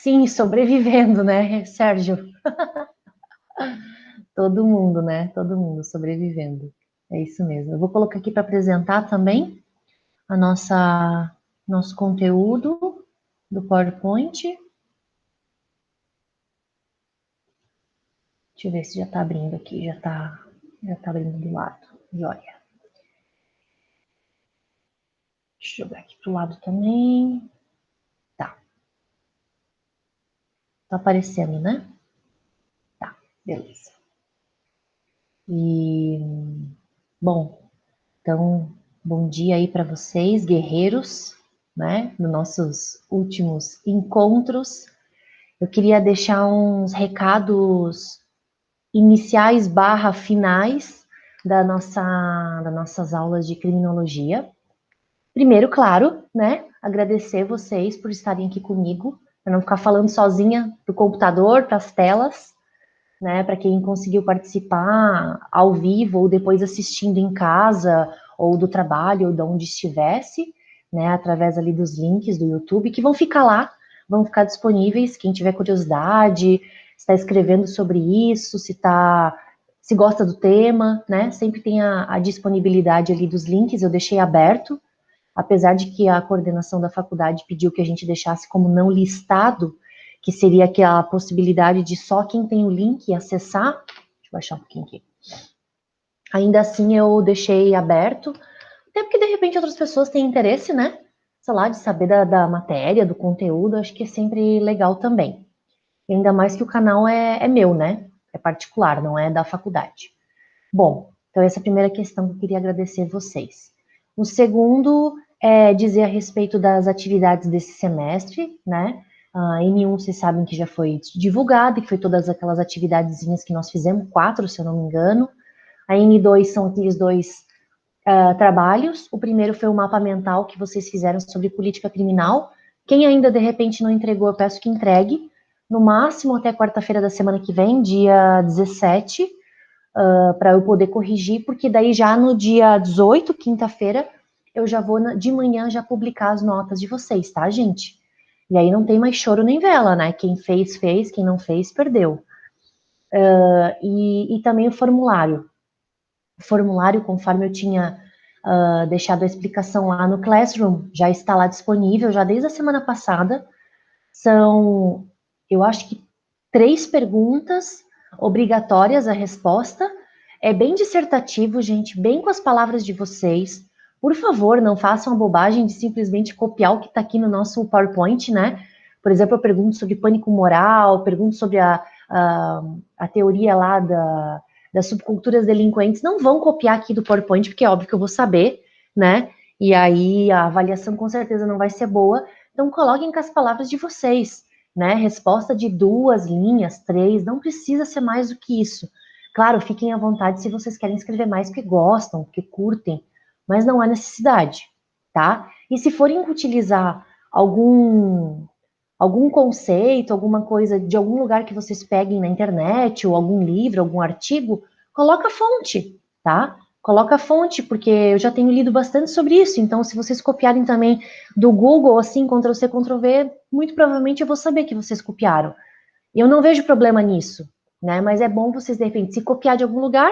Sim, sobrevivendo, né, Sérgio? Todo mundo, né? Todo mundo sobrevivendo. É isso mesmo. Eu vou colocar aqui para apresentar também a nosso conteúdo do PowerPoint. Deixa eu ver se já está abrindo aqui, já tá abrindo do lado. Joia. Deixa eu jogar aqui pro lado também. Tá. Tá aparecendo, né? Tá, beleza. E, bom, então, bom dia aí para vocês, guerreiros, né? Nos nossos últimos encontros. Eu queria deixar uns recados iniciais barra finais das nossas aulas de criminologia. Primeiro, claro, né, agradecer vocês por estarem aqui comigo, para não ficar falando sozinha do computador, para as telas, né, para quem conseguiu participar ao vivo ou depois assistindo em casa ou do trabalho ou de onde estivesse, né, através ali dos links do YouTube, que vão ficar lá, vão ficar disponíveis, quem tiver curiosidade, está escrevendo sobre isso, se gosta do tema, né, sempre tem a disponibilidade ali dos links, eu deixei aberto, apesar de que a coordenação da faculdade pediu que a gente deixasse como não listado, que seria aquela possibilidade de só quem tem o link acessar. Deixa eu baixar um pouquinho aqui. Ainda assim, eu deixei aberto, até porque de repente outras pessoas têm interesse, né? Sei lá, de saber da matéria, do conteúdo, acho que é sempre legal também. E ainda mais que o canal é meu, né? É particular, não é da faculdade. Bom, então essa é a primeira questão que eu queria agradecer a vocês. O segundo é dizer a respeito das atividades desse semestre, né? A N1, vocês sabem que já foi divulgado, que foi todas aquelas atividadezinhas que nós fizemos, 4, se eu não me engano. A N2 são aqueles dois trabalhos. O primeiro foi o mapa mental que vocês fizeram sobre política criminal. Quem ainda, de repente, não entregou, eu peço que entregue. No máximo até quarta-feira da semana que vem, dia 17, para eu poder corrigir, porque daí já no dia 18, quinta-feira, eu já vou de manhã já publicar as notas de vocês, tá, gente? E aí não tem mais choro nem vela, né? Quem fez, fez, quem não fez, perdeu. E também o formulário. O formulário, conforme eu tinha deixado a explicação lá no Classroom, já está lá disponível, já desde a semana passada. São, eu acho que 3 perguntas obrigatórias a resposta. É bem dissertativo, gente, bem com as palavras de vocês. Por favor, não façam a bobagem de simplesmente copiar o que está aqui no nosso PowerPoint, né? Por exemplo, eu pergunto sobre pânico moral, pergunto sobre a teoria lá das subculturas delinquentes. Não vão copiar aqui do PowerPoint, porque é óbvio que eu vou saber, né? E aí a avaliação com certeza não vai ser boa. Então, coloquem com as palavras de vocês, né? Resposta de 2 linhas, 3, não precisa ser mais do que isso. Claro, fiquem à vontade se vocês querem escrever mais porque gostam, porque curtem, mas não há necessidade, tá? E se forem utilizar algum conceito, alguma coisa de algum lugar que vocês peguem na internet, ou algum livro, algum artigo, coloca a fonte, tá? Coloca a fonte, porque eu já tenho lido bastante sobre isso, então se vocês copiarem também do Google, assim, Ctrl+C, Ctrl+V, muito provavelmente eu vou saber que vocês copiaram. E eu não vejo problema nisso, né? Mas é bom vocês, de repente, se copiar de algum lugar,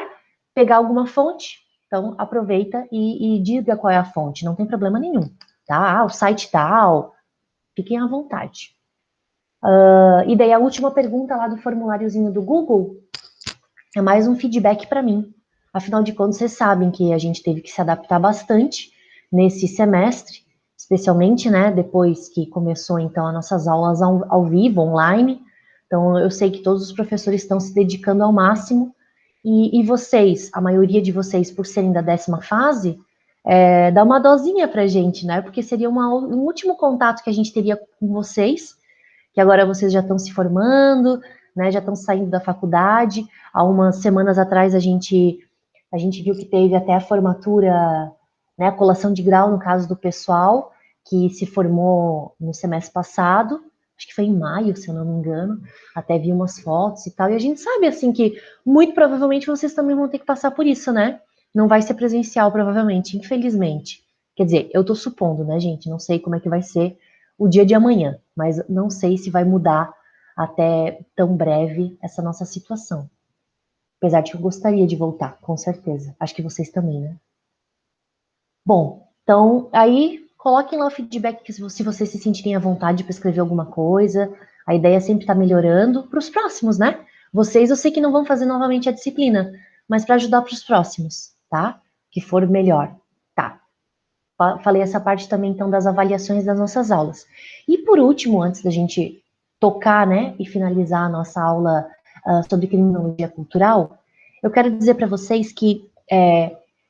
pegar alguma fonte, então aproveita e diga qual é a fonte, não tem problema nenhum, tá? Ah, o site tal, fiquem à vontade. E daí a última pergunta lá do formuláriozinho do Google é mais um feedback para mim. Afinal de contas, vocês sabem que a gente teve que se adaptar bastante nesse semestre, especialmente, né, depois que começou então as nossas aulas ao vivo, online. Então, eu sei que todos os professores estão se dedicando ao máximo. E vocês, a maioria de vocês, por serem da 10ª fase, dá uma dosinha pra gente, né? Porque seria um último contato que a gente teria com vocês, que agora vocês já estão se formando, né, já estão saindo da faculdade. Há umas semanas atrás a gente viu que teve até a formatura, né, a colação de grau no caso do pessoal que se formou no semestre passado, acho que foi em maio, se eu não me engano, até vi umas fotos e tal, e a gente sabe, assim, que muito provavelmente vocês também vão ter que passar por isso, né? Não vai ser presencial, provavelmente, infelizmente. Quer dizer, eu tô supondo, né, gente? Não sei como é que vai ser o dia de amanhã, mas não sei se vai mudar até tão breve essa nossa situação. Apesar de que eu gostaria de voltar, com certeza. Acho que vocês também, né? Bom, então aí coloquem lá o feedback que se vocês se sentirem à vontade para escrever alguma coisa. A ideia é sempre estar melhorando para os próximos, né? Vocês eu sei que não vão fazer novamente a disciplina, mas para ajudar para os próximos, tá? Que for melhor. Tá. Falei essa parte também então das avaliações das nossas aulas. E por último, antes da gente tocar, né, e finalizar a nossa aula sobre criminologia cultural, eu quero dizer para vocês que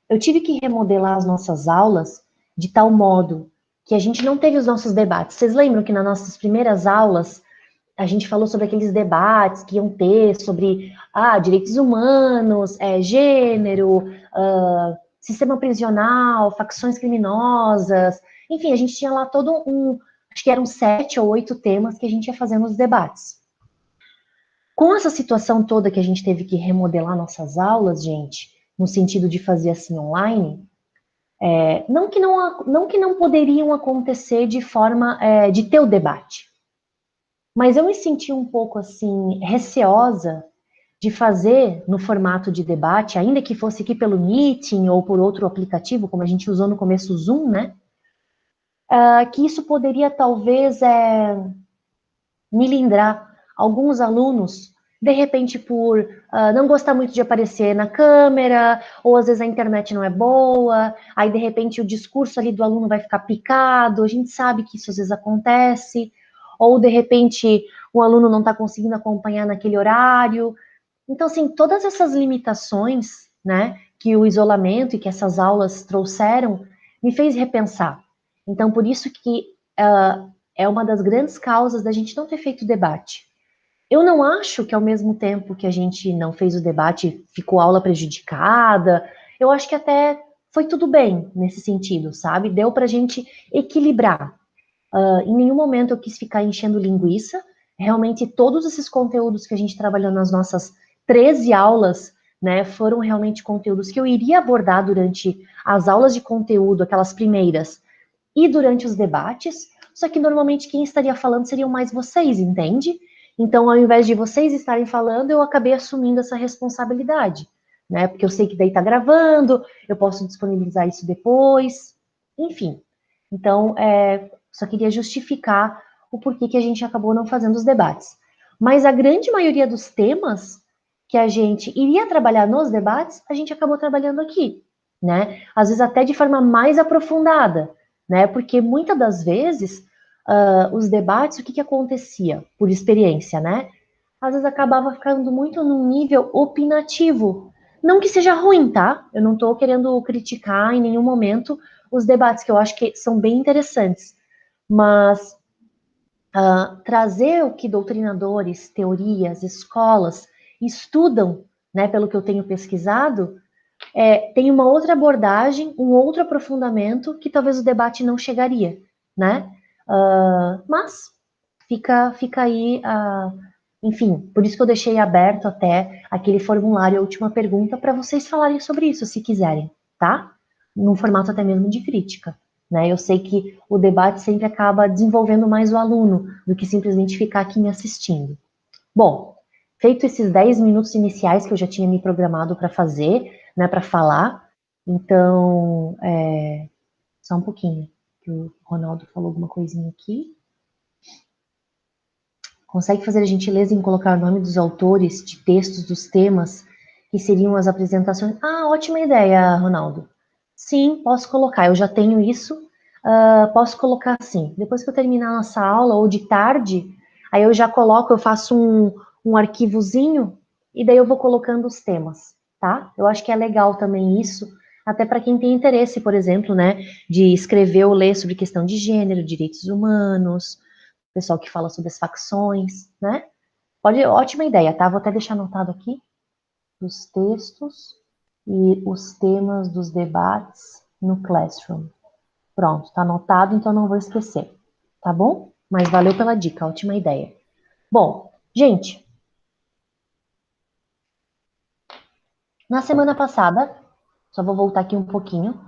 eu tive que remodelar as nossas aulas de tal modo que a gente não teve os nossos debates. Vocês lembram que nas nossas primeiras aulas a gente falou sobre aqueles debates que iam ter sobre direitos humanos, gênero, sistema prisional, facções criminosas, enfim, a gente tinha lá acho que eram 7 ou 8 temas que a gente ia fazer nos debates. Com essa situação toda que a gente teve que remodelar nossas aulas, gente, no sentido de fazer assim online, não que não poderiam acontecer de forma de ter o debate, mas eu me senti um pouco assim receosa de fazer no formato de debate, ainda que fosse aqui pelo Meeting ou por outro aplicativo, como a gente usou no começo o Zoom, né? Que isso poderia talvez milindrar alguns alunos, de repente por não gostar muito de aparecer na câmera, ou às vezes a internet não é boa, aí de repente o discurso ali do aluno vai ficar picado, a gente sabe que isso às vezes acontece, ou de repente o aluno não está conseguindo acompanhar naquele horário. Então, assim, todas essas limitações, né, que o isolamento e que essas aulas trouxeram, me fez repensar. Então, por isso que é uma das grandes causas da gente não ter feito o debate. Eu não acho que ao mesmo tempo que a gente não fez o debate, ficou a aula prejudicada. Eu acho que até foi tudo bem nesse sentido, sabe? Deu para a gente equilibrar. Em nenhum momento eu quis ficar enchendo linguiça. Realmente, todos esses conteúdos que a gente trabalhou nas nossas 13 aulas, né, foram realmente conteúdos que eu iria abordar durante as aulas de conteúdo, aquelas primeiras, e durante os debates, só que normalmente quem estaria falando seriam mais vocês, entende? Então, ao invés de vocês estarem falando, eu acabei assumindo essa responsabilidade, né? Porque eu sei que daí tá gravando, eu posso disponibilizar isso depois, enfim. Então, só queria justificar o porquê que a gente acabou não fazendo os debates. Mas a grande maioria dos temas que a gente iria trabalhar nos debates, a gente acabou trabalhando aqui, né? Às vezes até de forma mais aprofundada, né? Porque muitas das vezes os debates, o que acontecia por experiência, né? Às vezes acabava ficando muito num nível opinativo. Não que seja ruim, tá? Eu não estou querendo criticar em nenhum momento os debates, que eu acho que são bem interessantes. Mas trazer o que doutrinadores, teorias, escolas estudam, né, pelo que eu tenho pesquisado, tem uma outra abordagem, um outro aprofundamento que talvez o debate não chegaria, né? Mas fica aí, enfim, por isso que eu deixei aberto até aquele formulário, a última pergunta, para vocês falarem sobre isso, se quiserem, tá? Num formato até mesmo de crítica, né? Eu sei que o debate sempre acaba desenvolvendo mais o aluno do que simplesmente ficar aqui me assistindo. Bom, feito esses 10 minutos iniciais que eu já tinha me programado para fazer, né, para falar, então, só um pouquinho, que o Ronaldo falou alguma coisinha aqui. Consegue fazer a gentileza em colocar o nome dos autores de textos dos temas que seriam as apresentações? Ótima ideia, Ronaldo. Sim, posso colocar, eu já tenho isso, posso colocar sim. Depois que eu terminar a nossa aula, ou de tarde, aí eu já coloco, eu faço um arquivozinho, e daí eu vou colocando os temas, tá? Eu acho que é legal também isso, até para quem tem interesse, por exemplo, né, de escrever ou ler sobre questão de gênero, direitos humanos, pessoal que fala sobre as facções, né? Ótima ideia, tá? Vou até deixar anotado aqui os textos e os temas dos debates no Classroom. Pronto, tá anotado, então não vou esquecer, tá bom? Mas valeu pela dica, ótima ideia. Bom, gente, na semana passada, só vou voltar aqui um pouquinho,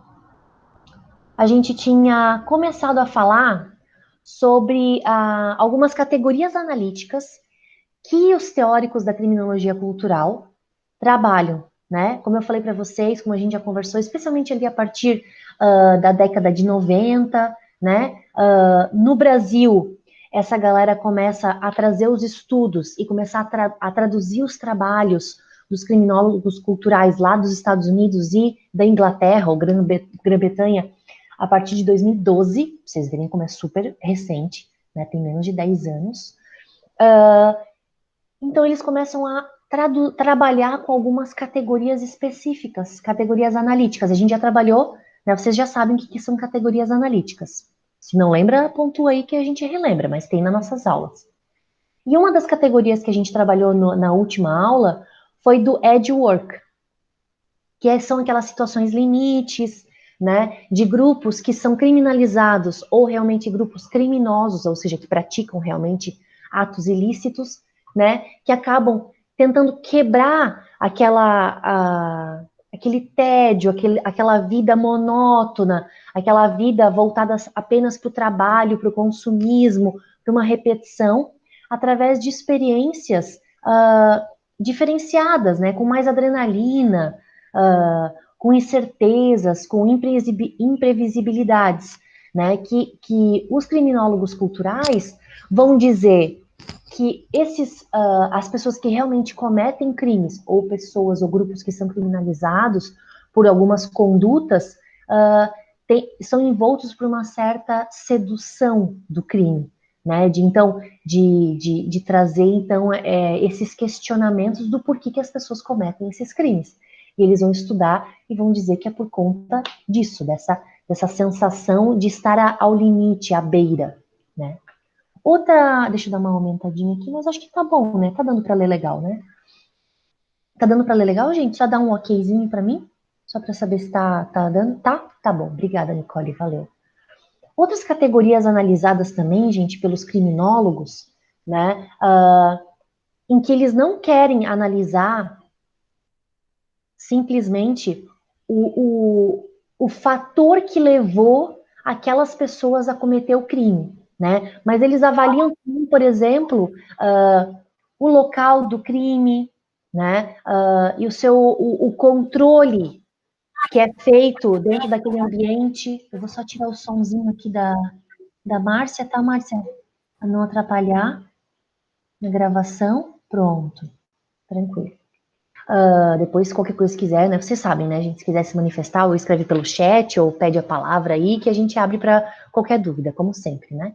a gente tinha começado a falar sobre algumas categorias analíticas que os teóricos da criminologia cultural trabalham, né? Como eu falei para vocês, como a gente já conversou, especialmente ali a partir da década de 90, né? No Brasil, essa galera começa a trazer os estudos e começar a traduzir os trabalhos dos criminólogos culturais lá dos Estados Unidos e da Inglaterra, ou Grã-Bretanha, a partir de 2012, vocês verem como é super recente, né? Tem menos de 10 anos. Então, eles começam a trabalhar com algumas categorias específicas, categorias analíticas. A gente já trabalhou, né, vocês já sabem o que são categorias analíticas. Se não lembra, pontua aí que a gente relembra, mas tem nas nossas aulas. E uma das categorias que a gente trabalhou na última aula foi do edge work, são aquelas situações limites, né, de grupos que são criminalizados ou realmente grupos criminosos, ou seja, que praticam realmente atos ilícitos, né, que acabam tentando quebrar aquele tédio, aquela vida monótona, aquela vida voltada apenas para o trabalho, para o consumismo, para uma repetição, através de experiências diferenciadas, né, com mais adrenalina, com incertezas, com imprevisibilidades, né, que os criminólogos culturais vão dizer que as pessoas que realmente cometem crimes, ou pessoas ou grupos que são criminalizados por algumas condutas, são envoltos por uma certa sedução do crime, né? De trazer então esses questionamentos do porquê que as pessoas cometem esses crimes. E eles vão estudar e vão dizer que é por conta disso, dessa sensação de estar ao limite, à beira, né? Deixa eu dar uma aumentadinha aqui, mas acho que tá bom, né? Tá dando para ler legal, né? Tá dando para ler legal, gente? Só dá um okzinho para mim, só para saber se tá dando. Tá? Tá bom. Obrigada, Nicole, valeu. Outras categorias analisadas também, gente, pelos criminólogos, né? Em que eles não querem analisar simplesmente o fator que levou aquelas pessoas a cometer o crime, né? Mas eles avaliam, por exemplo, o local do crime, né? E o controle que é feito dentro daquele ambiente. Eu vou só tirar o somzinho aqui da Márcia, tá, Márcia? Para não atrapalhar na gravação. Pronto, tranquilo. Depois, qualquer coisa que quiser, né? Vocês sabem, né, gente? Se quiser se manifestar, ou escreve pelo chat, ou pede a palavra aí, que a gente abre para qualquer dúvida, como sempre, né?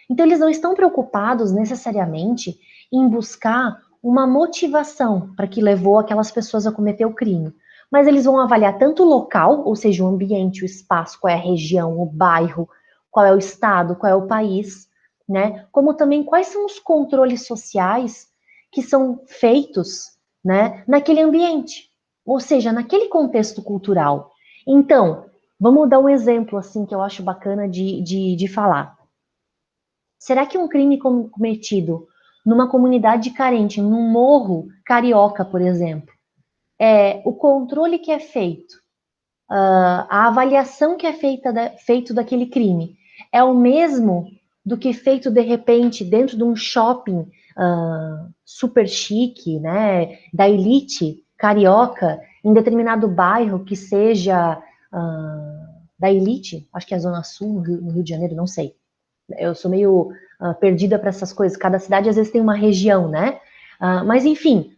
Então, eles não estão preocupados necessariamente em buscar uma motivação para que levou aquelas pessoas a cometer o crime. Mas eles vão avaliar tanto o local, ou seja, o ambiente, o espaço, qual é a região, o bairro, qual é o estado, qual é o país, né? Como também quais são os controles sociais que são feitos, né, naquele ambiente, ou seja, naquele contexto cultural. Então, vamos dar um exemplo assim que eu acho bacana de falar. Será que um crime cometido numa comunidade carente, num morro carioca, por exemplo, o controle que é feito, a avaliação que é feito daquele crime, é o mesmo do que feito de repente dentro de um shopping super chique, né, da elite carioca, em determinado bairro que seja da elite, acho que é a Zona Sul, no Rio de Janeiro, não sei. Eu sou meio perdida para essas coisas. Cada cidade às vezes tem uma região, né? Mas enfim,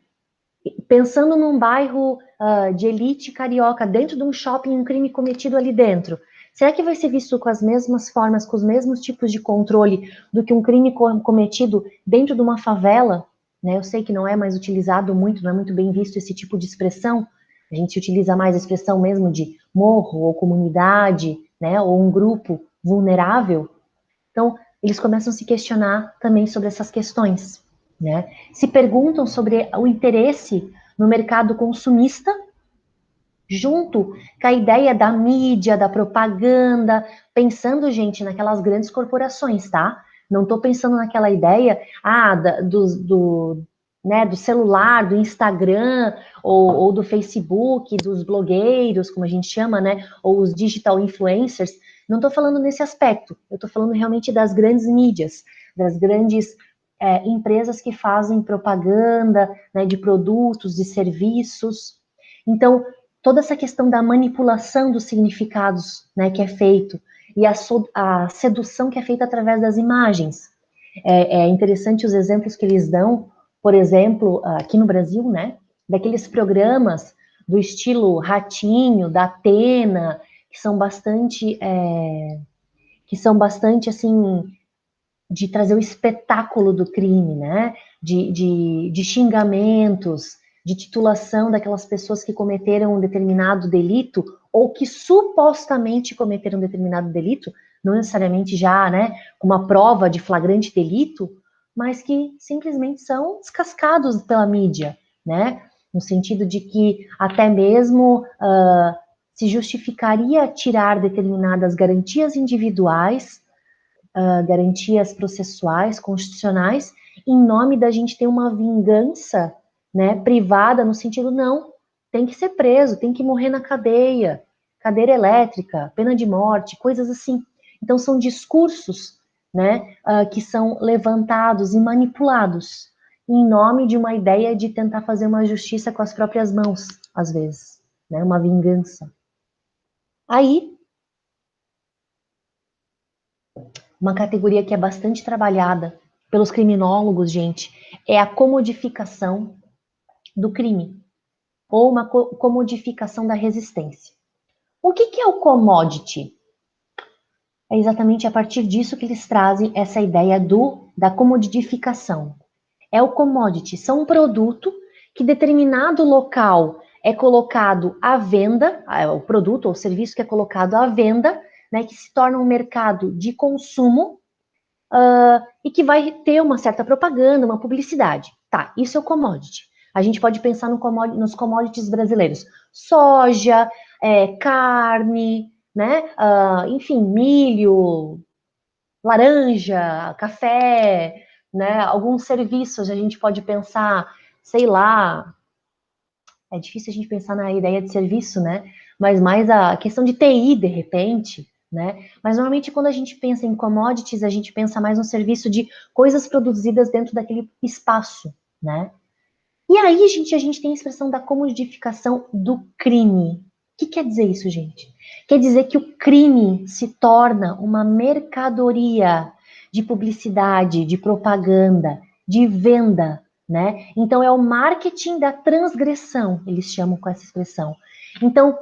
pensando num bairro de elite carioca, dentro de um shopping, um crime cometido ali dentro, será que vai ser visto com as mesmas formas, com os mesmos tipos de controle do que um crime cometido dentro de uma favela? Né? Eu sei que não é mais utilizado muito, não é muito bem visto esse tipo de expressão. A gente utiliza mais a expressão mesmo de morro ou comunidade, né? Ou um grupo vulnerável. Então, eles começam a se questionar também sobre essas questões, né? Se perguntam sobre o interesse no mercado consumista, junto com a ideia da mídia, da propaganda, pensando, gente, naquelas grandes corporações, tá? Não estou pensando naquela ideia, do celular, do Instagram, ou do Facebook, dos blogueiros, como a gente chama, né? Ou os digital influencers. Não estou falando nesse aspecto, eu estou falando realmente das grandes mídias, das grandes empresas que fazem propaganda, né, de produtos, de serviços. Então, toda essa questão da manipulação dos significados, né, que é feito, e a sedução que é feita através das imagens. É interessante os exemplos que eles dão, por exemplo, aqui no Brasil, né, daqueles programas do estilo Ratinho, da Atena, que são bastante assim, de trazer o espetáculo do crime, né? De xingamentos, de titulação daquelas pessoas que cometeram um determinado delito ou que supostamente cometeram um determinado delito, não necessariamente já, né, com uma prova de flagrante delito, mas que simplesmente são descascados pela mídia, né? No sentido de que até mesmo se justificaria tirar determinadas garantias individuais, garantias processuais, constitucionais, em nome da gente ter uma vingança, né, privada, no sentido, não, tem que ser preso, tem que morrer na cadeia, cadeira elétrica, pena de morte, coisas assim. Então, são discursos, né, que são levantados e manipulados em nome de uma ideia de tentar fazer uma justiça com as próprias mãos, às vezes, né, uma vingança. Aí, uma categoria que é bastante trabalhada pelos criminólogos, gente, é a comodificação do crime, ou uma comodificação da resistência. O que é o commodity? É exatamente a partir disso que eles trazem essa ideia da comodificação. É o commodity, são um produto que determinado local é colocado à venda, o produto ou serviço que é colocado à venda, né, que se torna um mercado de consumo, e que vai ter uma certa propaganda, uma publicidade. Tá, isso é o commodity. A gente pode pensar nos commodities brasileiros. Soja, carne, né? Enfim, milho, laranja, café, né? Alguns serviços a gente pode pensar, sei lá, é difícil a gente pensar na ideia de serviço, né? Mas mais a questão de TI, de repente, né? Mas normalmente quando a gente pensa em commodities, a gente pensa mais no serviço de coisas produzidas dentro daquele espaço, né? E aí, gente, a gente tem a expressão da comodificação do crime. O que quer dizer isso, gente? Quer dizer que o crime se torna uma mercadoria de publicidade, de propaganda, de venda, né? Então, é o marketing da transgressão, eles chamam com essa expressão. Então,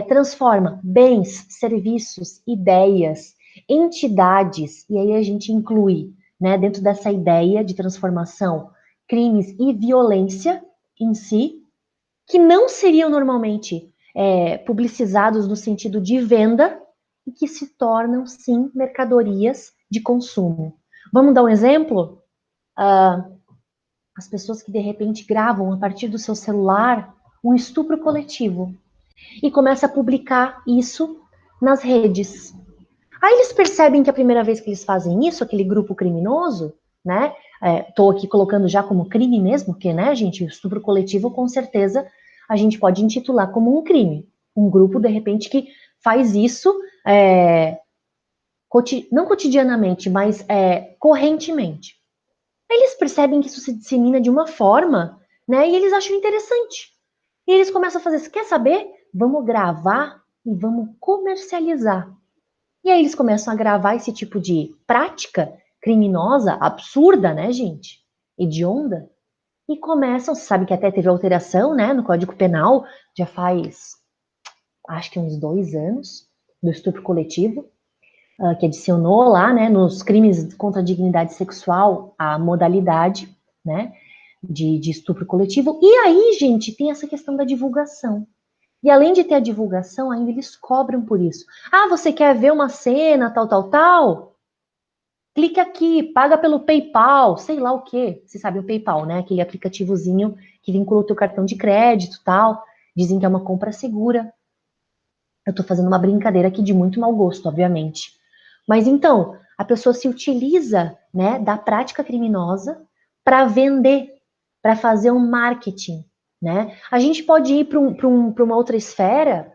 transforma bens, serviços, ideias, entidades, e aí a gente inclui, né, dentro dessa ideia de transformação, crimes e violência em si, que não seriam normalmente publicizados no sentido de venda e que se tornam, sim, mercadorias de consumo. Vamos dar um exemplo? As pessoas que, de repente, gravam a partir do seu celular um estupro coletivo e começa a publicar isso nas redes. Aí eles percebem que a primeira vez que eles fazem isso, aquele grupo criminoso, né? Tô aqui colocando já como crime mesmo, porque, né, gente, o estupro coletivo, com certeza, a gente pode intitular como um crime. Um grupo, de repente, que faz isso, não cotidianamente, mas correntemente. Aí eles percebem que isso se dissemina de uma forma, né, e eles acham interessante. E eles começam a fazer, quer saber? Vamos gravar e vamos comercializar. E aí eles começam a gravar esse tipo de prática criminosa, absurda, né, gente? Hedionda. E começam, você sabe que até teve alteração, né, no Código Penal, já faz, acho que uns 2 anos, do estupro coletivo, que adicionou lá, né, nos crimes contra a dignidade sexual, a modalidade, né, de estupro coletivo. E aí, gente, tem essa questão da divulgação. E além de ter a divulgação, ainda eles cobram por isso. Ah, você quer ver uma cena, tal, tal, tal? Clique aqui, paga pelo PayPal, sei lá o quê. Você sabe o PayPal, né? Aquele aplicativozinho que vincula o teu cartão de crédito, tal. Dizem que é uma compra segura. Eu tô fazendo uma brincadeira aqui de muito mau gosto, obviamente. Mas então, a pessoa se utiliza, né, da prática criminosa para vender, para fazer um marketing, né? A gente pode ir para uma outra esfera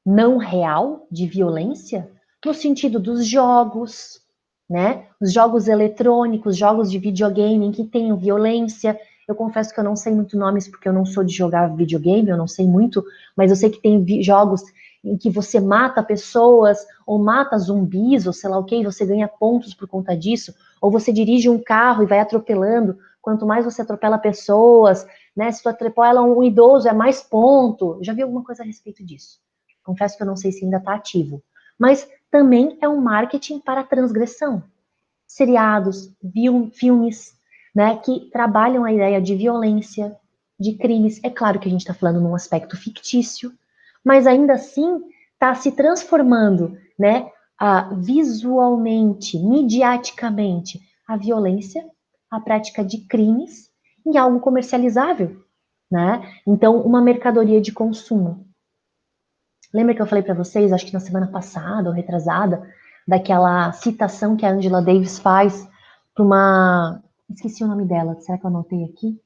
não real de violência, no sentido dos jogos, né? Os jogos eletrônicos, jogos de videogame em que tem violência. Eu confesso que eu não sei muito nomes porque eu não sou de jogar videogame, eu não sei muito, mas eu sei que tem jogos em que você mata pessoas, ou mata zumbis, ou sei lá o que, e você ganha pontos por conta disso, ou você dirige um carro e vai atropelando, quanto mais você atropela pessoas, né, se tu atropela um idoso é mais ponto, eu já vi alguma coisa a respeito disso. Confesso que eu não sei se ainda está ativo, mas também é um marketing para transgressão. Seriados, filmes, né, que trabalham a ideia de violência, de crimes. É claro que a gente está falando num aspecto fictício, mas ainda assim está se transformando, né, visualmente, midiaticamente, a violência, a prática de crimes em algo comercializável, né? Então, uma mercadoria de consumo. Lembra que eu falei para vocês, acho que na semana passada ou retrasada, daquela citação que a Angela Davis faz para uma. Esqueci o nome dela, será que eu anotei aqui?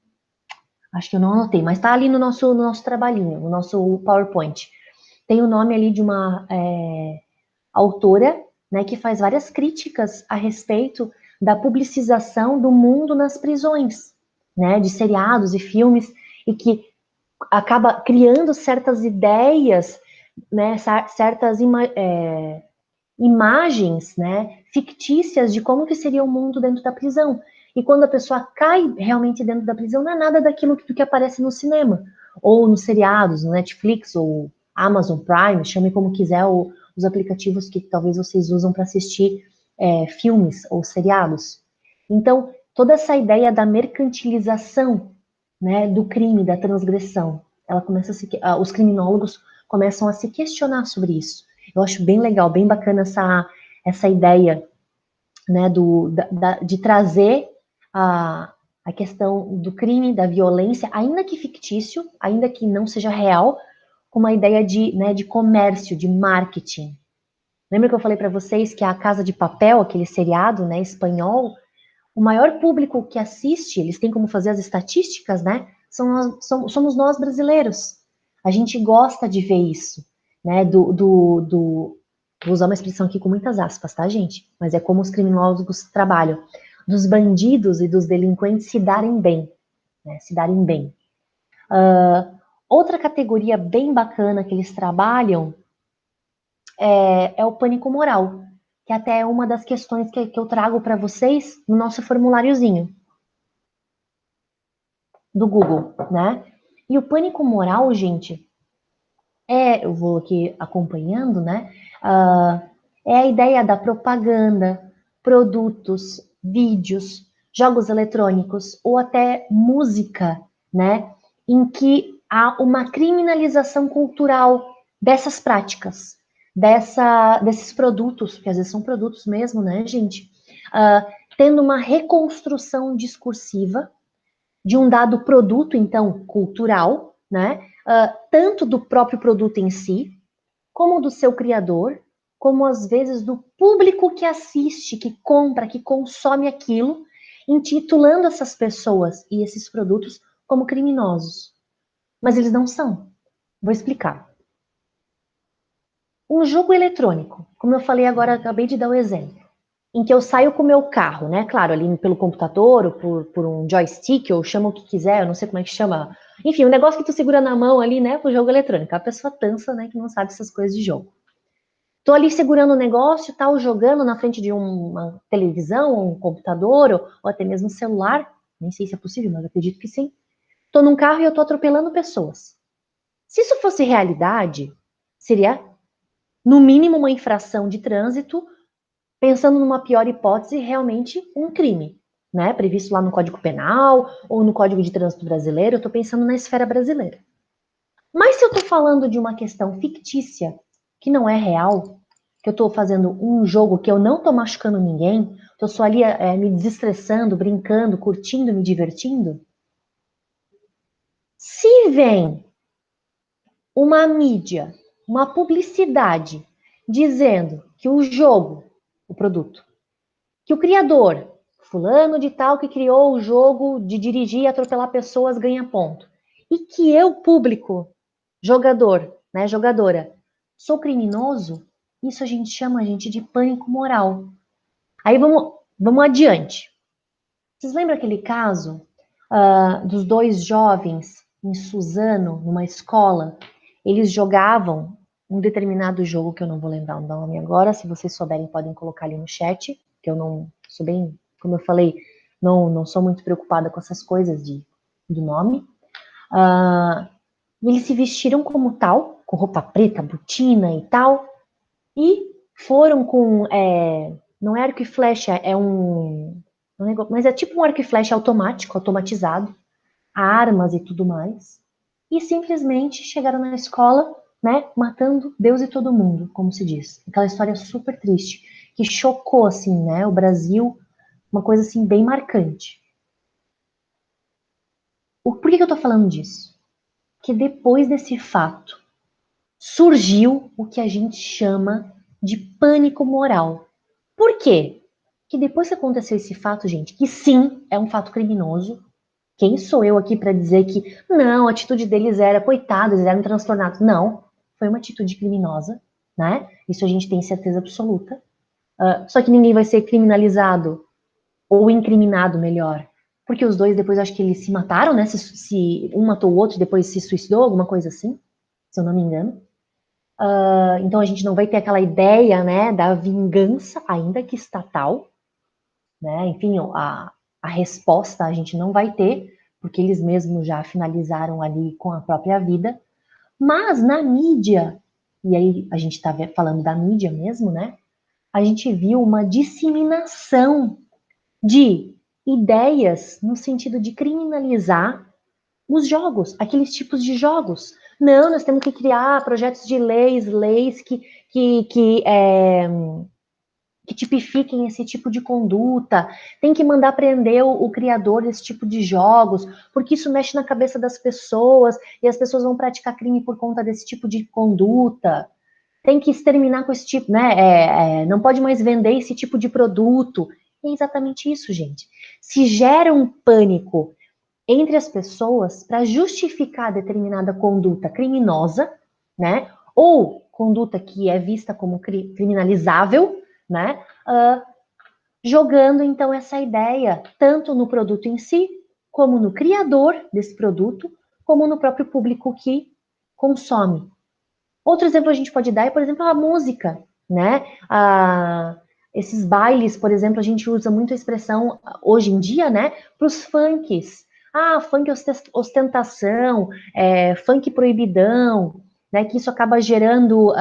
Acho que eu não anotei, mas está ali no nosso trabalhinho, no nosso PowerPoint. Tem o nome ali de uma autora, né, que faz várias críticas a respeito da publicização do mundo nas prisões, né, de seriados e filmes, e que acaba criando certas ideias, né, certas imagens, né, fictícias de como que seria o mundo dentro da prisão. E quando a pessoa cai realmente dentro da prisão, não é nada daquilo que aparece no cinema, ou nos seriados, no Netflix, ou Amazon Prime, chame como quiser, ou os aplicativos que talvez vocês usam para assistir filmes ou seriados. Então, toda essa ideia da mercantilização, né, do crime, da transgressão, ela começa os criminólogos começam a se questionar sobre isso. Eu acho bem legal, bem bacana essa ideia, né, de trazer a questão do crime, da violência, ainda que fictício, ainda que não seja real, com uma ideia de comércio, de marketing. Lembra que eu falei para vocês que a Casa de Papel, aquele seriado, né, espanhol, o maior público que assiste, eles têm como fazer as estatísticas, né? Somos nós brasileiros. A gente gosta de ver isso, né? Vou usar uma expressão aqui com muitas aspas, tá, gente? Mas é como os criminólogos trabalham. Dos bandidos e dos delinquentes se darem bem, né? Se darem bem. Outra categoria bem bacana que eles trabalham é o pânico moral, que até é uma das questões que eu trago para vocês no nosso formuláriozinho do Google, né? E o pânico moral, gente, eu vou aqui acompanhando, né? É a ideia da propaganda, produtos, vídeos, jogos eletrônicos ou até música, né? Em que há uma criminalização cultural dessas práticas, desses produtos, que às vezes são produtos mesmo, né, gente? Tendo uma reconstrução discursiva de um dado produto, então, cultural, né? Tanto do próprio produto em si, como do seu criador, como às vezes do público que assiste, que compra, que consome aquilo, intitulando essas pessoas e esses produtos como criminosos. Mas eles não são. Vou explicar. Um jogo eletrônico, como eu falei agora, acabei de dar o exemplo, em que eu saio com o meu carro, né? Claro, ali pelo computador, ou por um joystick, ou chama o que quiser, eu não sei como é que chama. Enfim, o negócio que tu segura na mão ali, né? Pro jogo eletrônico. A pessoa tansa, né? Que não sabe essas coisas de jogo. Tô ali segurando o negócio, tal, jogando na frente de uma televisão, ou um computador, ou até mesmo um celular. Nem sei se é possível, mas acredito que sim. Tô num carro e eu tô atropelando pessoas. Se isso fosse realidade, seria, no mínimo, uma infração de trânsito, pensando numa pior hipótese, realmente um crime, né? Previsto lá no Código Penal ou no Código de Trânsito Brasileiro, eu estou pensando na esfera brasileira. Mas se eu estou falando de uma questão fictícia, que não é real, que eu estou fazendo um jogo que eu não estou machucando ninguém, estou só ali me desestressando, brincando, curtindo, me divertindo, se vem uma mídia, uma publicidade dizendo que o jogo, o produto, que o criador, fulano de tal que criou o jogo de dirigir e atropelar pessoas ganha ponto. E que eu, público, jogador, né, jogadora, sou criminoso, Isso a gente chama, gente, de pânico moral. Aí vamos adiante. Vocês lembram aquele caso dos dois jovens em Suzano, numa escola? Eles jogavam um determinado jogo, que eu não vou lembrar o nome agora, se vocês souberem podem colocar ali no chat, que eu não sou bem, como eu falei, não sou muito preocupada com essas coisas do nome. Eles se vestiram como tal, com roupa preta, botina e tal, e foram com, não é arco e flecha, é um negócio, mas é tipo um arco e flecha automático, automatizado, armas e tudo mais. E simplesmente chegaram na escola, né, matando Deus e todo mundo, como se diz. Aquela história super triste, que chocou, assim, né, o Brasil, uma coisa, assim, bem marcante. Por que eu tô falando disso? Que depois desse fato, surgiu o que a gente chama de pânico moral. Por quê? Que depois que aconteceu esse fato, gente, que sim, é um fato criminoso. Quem sou eu aqui para dizer que não, a atitude deles era, coitados, eles eram transtornados? Não, foi uma atitude criminosa, né? Isso a gente tem certeza absoluta. Só que ninguém vai ser criminalizado, ou incriminado, melhor. Porque os dois depois acho que eles se mataram, né? Se um matou o outro e depois se suicidou, alguma coisa assim, se eu não me engano. Então a gente não vai ter aquela ideia, né, da vingança, ainda que estatal, né? Enfim, a resposta a gente não vai ter, porque eles mesmos já finalizaram ali com a própria vida. Mas na mídia, e aí a gente está falando da mídia mesmo, né? A gente viu uma disseminação de ideias no sentido de criminalizar os jogos, aqueles tipos de jogos. Não, nós temos que criar projetos de leis que, que, é, que tipifiquem esse tipo de conduta, tem que mandar prender o criador desse tipo de jogos, porque isso mexe na cabeça das pessoas e as pessoas vão praticar crime por conta desse tipo de conduta. Tem que exterminar com esse tipo, né? Não pode mais vender esse tipo de produto. É exatamente isso, gente. Se gera um pânico entre as pessoas para justificar determinada conduta criminosa, né? Ou conduta que é vista como criminalizável, né? Jogando então essa ideia tanto no produto em si, como no criador desse produto, como no próprio público que consome. Outro exemplo a gente pode dar é, por exemplo, a música, né? Esses bailes, por exemplo, a gente usa muito a expressão hoje em dia, né? Para os funks. Funk ostentação, funk proibidão, né? Que isso acaba gerando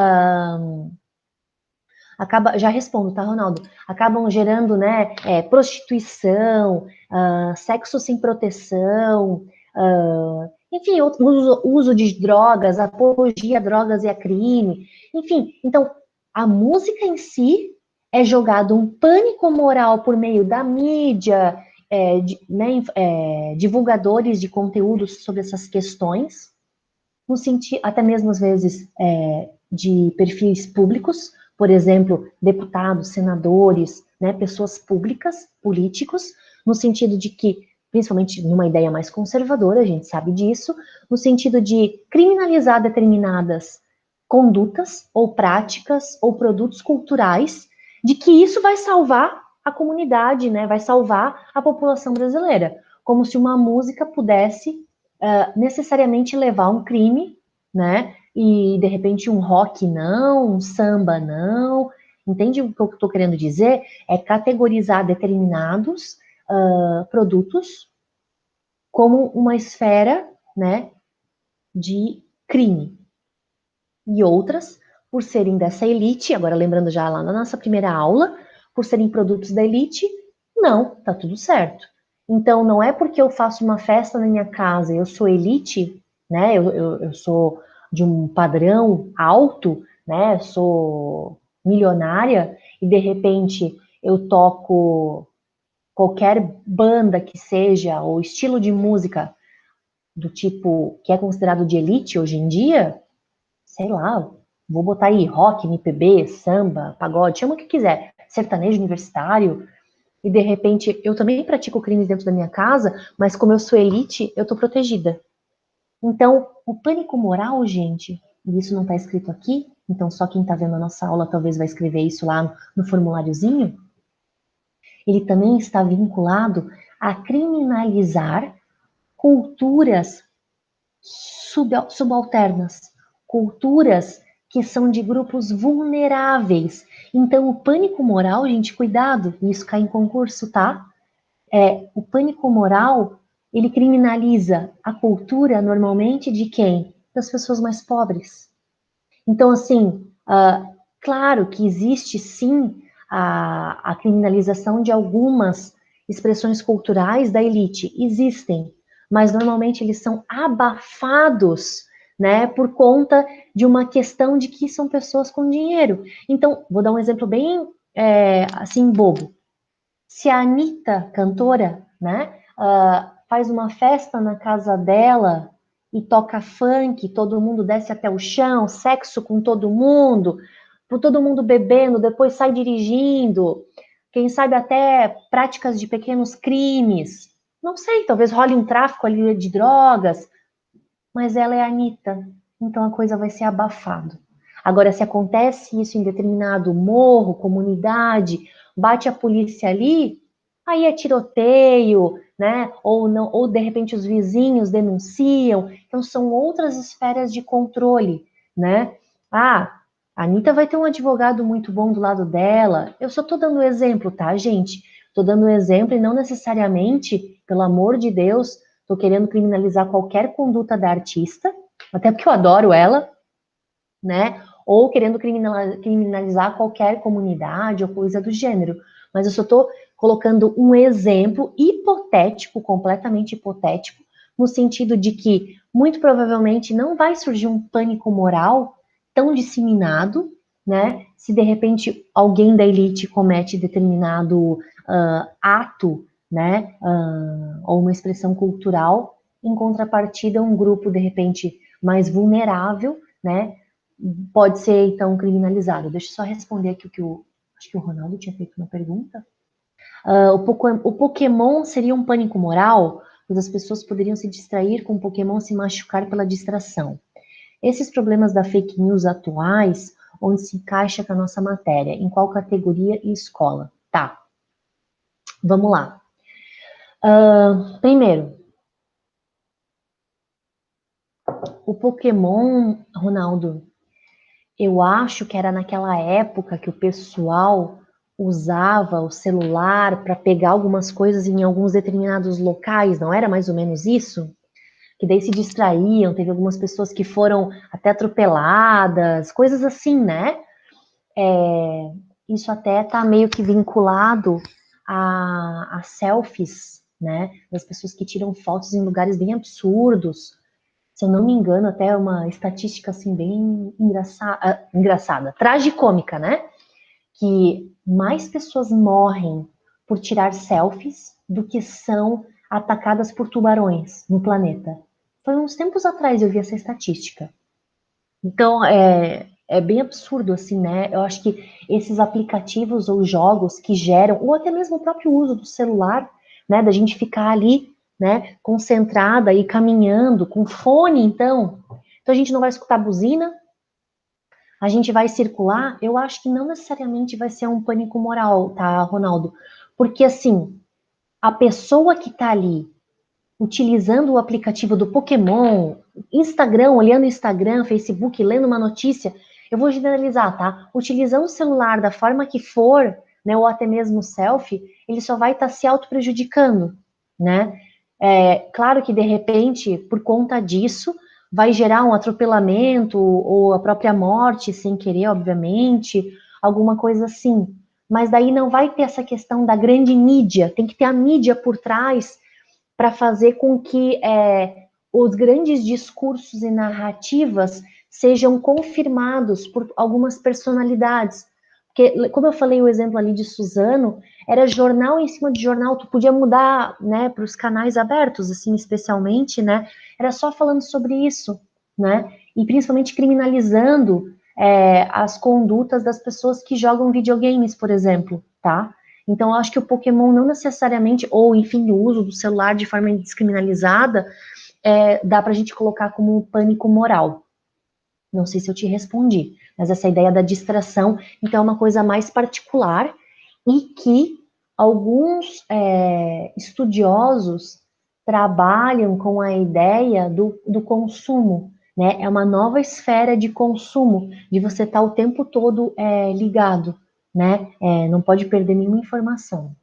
já respondo, tá, Ronaldo? Acabam gerando, né, prostituição, sexo sem proteção, enfim, uso de drogas, apologia a drogas e a crime, enfim. Então, a música em si é jogado um pânico moral por meio da mídia, divulgadores de conteúdos sobre essas questões, no sentido, até mesmo às vezes de perfis públicos, por exemplo, deputados, senadores, né, pessoas públicas, políticos, no sentido de que, principalmente numa ideia mais conservadora, a gente sabe disso, no sentido de criminalizar determinadas condutas ou práticas ou produtos culturais, de que isso vai salvar a comunidade, né, vai salvar a população brasileira, como se uma música pudesse necessariamente levar um crime, né? E de repente um rock não, um samba não. Entende o que eu estou querendo dizer? É categorizar determinados produtos como uma esfera, né, de crime. E outras, por serem dessa elite, agora lembrando já lá na nossa primeira aula, por serem produtos da elite, não, tá tudo certo. Então, não é porque eu faço uma festa na minha casa, eu sou elite, né? Eu sou de um padrão alto, né? Sou milionária e de repente eu toco qualquer banda que seja ou estilo de música do tipo que é considerado de elite hoje em dia, sei lá, vou botar aí rock, MPB, samba, pagode, chama o que quiser, sertanejo universitário, e de repente eu também pratico crimes dentro da minha casa, mas como eu sou elite, eu tô protegida. Então, o pânico moral, gente, e isso não está escrito aqui, então só quem está vendo a nossa aula talvez vai escrever isso lá no formuláriozinho, ele também está vinculado a criminalizar culturas subalternas, culturas que são de grupos vulneráveis. Então, o pânico moral, gente, cuidado, isso cai em concurso, tá? O pânico moral, ele criminaliza a cultura, normalmente, de quem? Das pessoas mais pobres. Então, assim, claro que existe, sim, a criminalização de algumas expressões culturais da elite, existem, mas normalmente eles são abafados, né, por conta de uma questão de que são pessoas com dinheiro. Então, vou dar um exemplo bem, assim, bobo. Se a Anitta, cantora, né, faz uma festa na casa dela e toca funk, todo mundo desce até o chão, sexo com todo mundo bebendo, depois sai dirigindo, quem sabe até práticas de pequenos crimes. Não sei, talvez role um tráfico ali de drogas, mas ela é a Anitta, então a coisa vai ser abafada. Agora, se acontece isso em determinado morro, comunidade, bate a polícia ali, aí é tiroteio, né? Ou não, ou de repente os vizinhos denunciam. Então são outras esferas de controle, né? Ah, a Anitta vai ter um advogado muito bom do lado dela. Eu só tô dando exemplo, tá, gente? Tô dando exemplo e não necessariamente, pelo amor de Deus, tô querendo criminalizar qualquer conduta da artista, até porque eu adoro ela, né? Ou querendo criminalizar qualquer comunidade ou coisa do gênero. Mas eu só estou colocando um exemplo hipotético, completamente hipotético, no sentido de que muito provavelmente não vai surgir um pânico moral tão disseminado, né? Se de repente alguém da elite comete determinado ato, né? Ou uma expressão cultural, em contrapartida, um grupo de repente mais vulnerável, né? Pode ser, então, criminalizado. Deixa eu só responder aqui acho que o Ronaldo tinha feito uma pergunta. O Pokémon seria um pânico moral, pois as pessoas poderiam se distrair com o Pokémon se machucar pela distração. Esses problemas da fake news atuais, onde se encaixa com a nossa matéria, em qual categoria e escola? Tá, vamos lá. Primeiro, o Pokémon, Ronaldo, eu acho que era naquela época que o pessoal usava o celular para pegar algumas coisas em alguns determinados locais, não era mais ou menos isso? Que daí se distraíam, teve algumas pessoas que foram até atropeladas, coisas assim, né? Isso até está meio que vinculado a selfies, né? Das pessoas que tiram fotos em lugares bem absurdos. Se eu não me engano, até uma estatística assim bem engraçada, tragicômica, né? Que mais pessoas morrem por tirar selfies do que são atacadas por tubarões no planeta. Foi uns tempos atrás eu vi essa estatística. Então, é bem absurdo, assim, né? Eu acho que esses aplicativos ou jogos que geram, ou até mesmo o próprio uso do celular, né? Da gente ficar ali, né? Concentrada e caminhando, com fone, então. Então, a gente não vai escutar buzina, a gente vai circular. Eu acho que não necessariamente vai ser um pânico moral, tá, Ronaldo? Porque, assim, a pessoa que tá ali utilizando o aplicativo do Pokémon, Instagram, olhando Instagram, Facebook, lendo uma notícia, eu vou generalizar, tá? Utilizando o celular da forma que for, né, ou até mesmo selfie, ele só vai estar se auto-prejudicando, né? Claro que, de repente, por conta disso, vai gerar um atropelamento ou a própria morte sem querer, obviamente, alguma coisa assim. Mas daí não vai ter essa questão da grande mídia, tem que ter a mídia por trás para fazer com que os grandes discursos e narrativas sejam confirmados por algumas personalidades. Porque, como eu falei o exemplo ali de Suzano, era jornal em cima de jornal, tu podia mudar, né, para os canais abertos, assim, especialmente, né, era só falando sobre isso, né, e principalmente criminalizando as condutas das pessoas que jogam videogames, por exemplo, tá? Então, eu acho que o Pokémon não necessariamente, ou enfim, o uso do celular de forma indiscriminalizada, dá para a gente colocar como um pânico moral. Não sei se eu te respondi, mas essa ideia da distração, então, é uma coisa mais particular e que alguns estudiosos trabalham com a ideia do consumo, né? É uma nova esfera de consumo, de você estar o tempo todo ligado, né? Não pode perder nenhuma informação.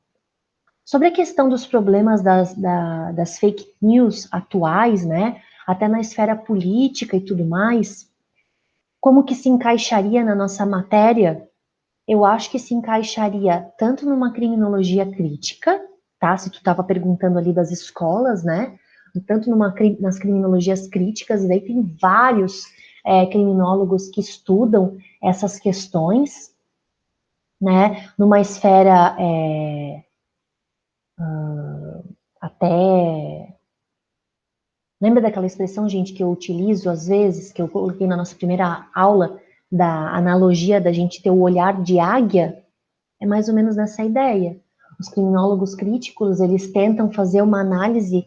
Sobre a questão dos problemas das fake news atuais, né? Até na esfera política e tudo mais, como que se encaixaria na nossa matéria? Eu acho que se encaixaria tanto numa criminologia crítica, tá? Se tu estava perguntando ali das escolas, né? Tanto nas criminologias críticas, e daí tem vários criminólogos que estudam essas questões, né? Numa esfera até. Lembra daquela expressão, gente, que eu utilizo às vezes, que eu coloquei na nossa primeira aula, da analogia da gente ter o olhar de águia? É mais ou menos nessa ideia. Os criminólogos críticos, eles tentam fazer uma análise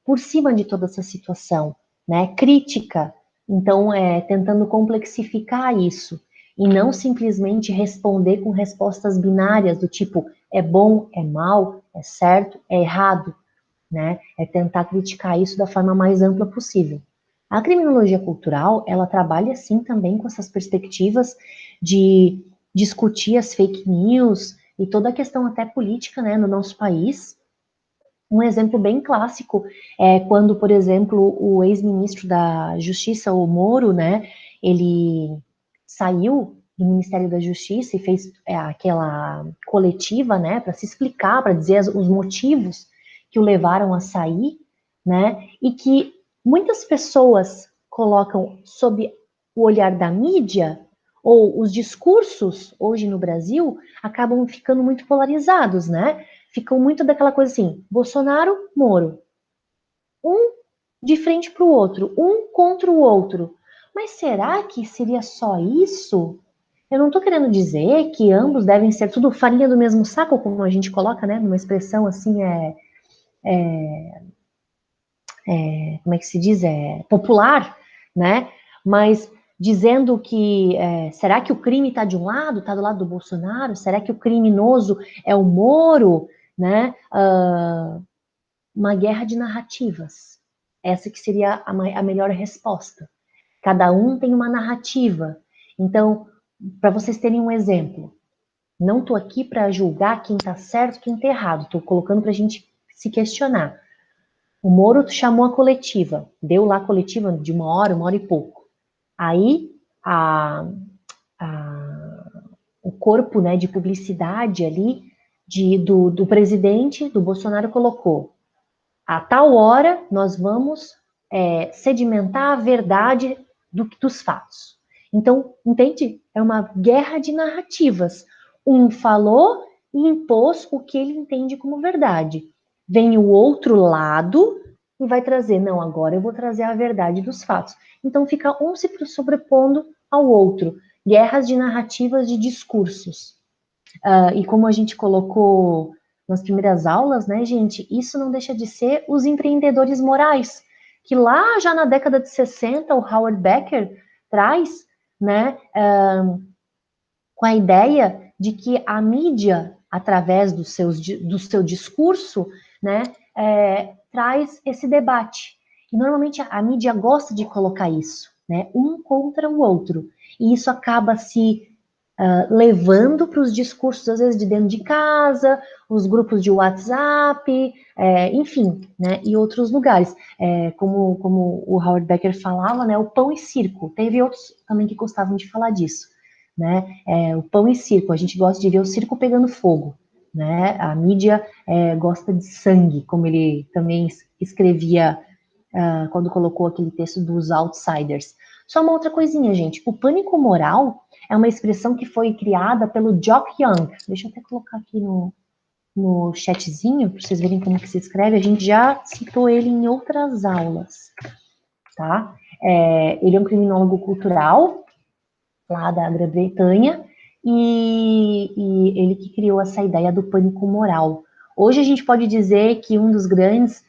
por cima de toda essa situação, né? Crítica. Então, tentando complexificar isso e não simplesmente responder com respostas binárias do tipo é bom, é mal, é certo, é errado, né? É tentar criticar isso da forma mais ampla possível. A criminologia cultural, ela trabalha sim também com essas perspectivas de discutir as fake news e toda a questão até política, né, no nosso país. Um exemplo bem clássico é quando, por exemplo, o ex-ministro da Justiça, o Moro, né, ele saiu do Ministério da Justiça e fez aquela coletiva, né, para se explicar, para dizer os motivos que o levaram a sair, né, e que muitas pessoas colocam sob o olhar da mídia, ou os discursos hoje no Brasil acabam ficando muito polarizados, né? Ficam muito daquela coisa assim, Bolsonaro, Moro, um de frente para o outro, um contra o outro. Mas será que seria só isso? Eu não estou querendo dizer que ambos devem ser tudo farinha do mesmo saco, como a gente coloca, né? Numa expressão assim, como é que se diz? Popular, né? Mas dizendo que será que o crime está de um lado, está do lado do Bolsonaro? Será que o criminoso é o Moro, né? Uma guerra de narrativas. Essa que seria a melhor resposta. Cada um tem uma narrativa. Então, para vocês terem um exemplo, não estou aqui para julgar quem está certo, quem está errado. Estou colocando para a gente se questionar. O Moro chamou a coletiva, deu lá a coletiva de uma hora e pouco. Aí o corpo, né, de publicidade ali do presidente, do Bolsonaro, colocou: a tal hora nós vamos sedimentar a verdade dos fatos. Então, entende? É uma guerra de narrativas. Um falou e impôs o que ele entende como verdade. Vem o outro lado e vai trazer, não, agora eu vou trazer a verdade dos fatos. Então, fica um se sobrepondo ao outro. Guerras de narrativas, de discursos. E como a gente colocou nas primeiras aulas, né, gente, isso não deixa de ser os empreendedores morais, que lá já na década de 60, o Howard Becker traz, né, com a ideia de que a mídia, através do seu discurso, né, traz esse debate. E normalmente a mídia gosta de colocar isso, né, um contra o outro. E isso acaba se levando para os discursos, às vezes, de dentro de casa, os grupos de WhatsApp, enfim, né, e outros lugares. Como o Howard Becker falava, né, o pão e circo. Teve outros também que gostavam de falar disso, né, o pão e circo. A gente gosta de ver o circo pegando fogo, né, a mídia gosta de sangue, como ele também escrevia quando colocou aquele texto dos outsiders. Só uma outra coisinha, gente. O pânico moral é uma expressão que foi criada pelo Jock Young. Deixa eu até colocar aqui no chatzinho, para vocês verem como que se escreve. A gente já citou ele em outras aulas, tá? Ele é um criminólogo cultural, lá da Grã-Bretanha, e ele que criou essa ideia do pânico moral. Hoje a gente pode dizer que um dos grandes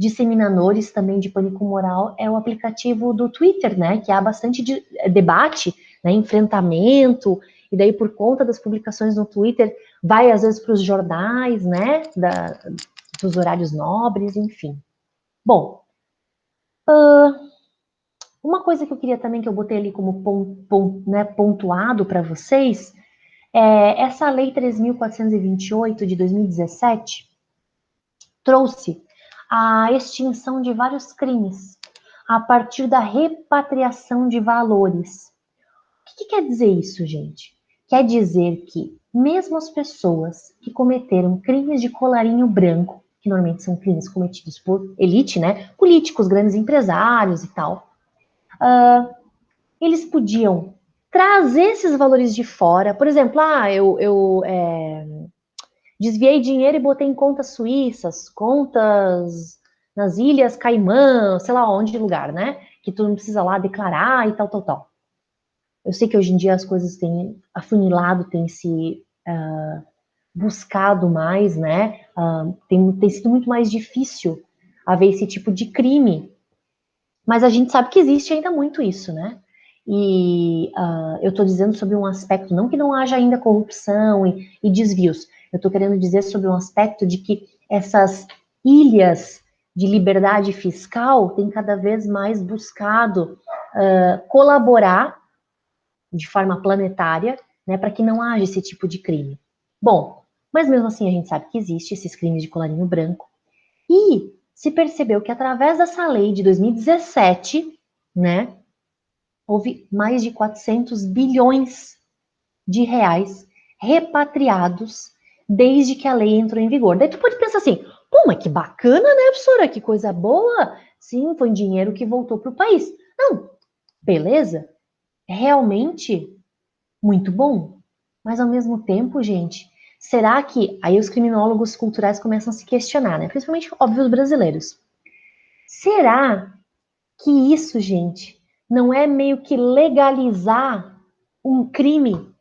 disseminadores também de pânico moral é o aplicativo do Twitter, né? Que há bastante debate, né, enfrentamento, e daí por conta das publicações no Twitter, vai às vezes para os jornais, né? Dos horários nobres, enfim. Bom, uma coisa que eu queria também, que eu botei ali como pontuado para vocês, essa Lei 3.428 de 2017 trouxe a extinção de vários crimes a partir da repatriação de valores. O que quer dizer isso, gente? Quer dizer que mesmo as pessoas que cometeram crimes de colarinho branco, que normalmente são crimes cometidos por elite, né? Políticos, grandes empresários e tal, eles podiam trazer esses valores de fora. Por exemplo, eu desviei dinheiro e botei em contas suíças, contas nas Ilhas Caimã, sei lá onde lugar, né? Que tu não precisa lá declarar e tal, tal, tal. Eu sei que hoje em dia as coisas têm afunilado, têm se buscado mais, né? Tem sido muito mais difícil haver esse tipo de crime. Mas a gente sabe que existe ainda muito isso, né? E eu estou dizendo sobre um aspecto, não que não haja ainda corrupção e desvios, eu estou querendo dizer sobre um aspecto de que essas ilhas de liberdade fiscal têm cada vez mais buscado colaborar de forma planetária, né, para que não haja esse tipo de crime. Bom, mas mesmo assim a gente sabe que existe esses crimes de colarinho branco. E se percebeu que através dessa lei de 2017, né, houve mais de 400 bilhões de reais repatriados desde que a lei entrou em vigor. Daí tu pode pensar assim, pô, mas que bacana, né, professora? Que coisa boa. Sim, foi dinheiro que voltou para o país. Não, beleza, realmente muito bom. Mas ao mesmo tempo, gente, será que aí os criminólogos culturais começam a se questionar, né? Principalmente, óbvio, os brasileiros. Será que isso, gente, não é meio que legalizar um crime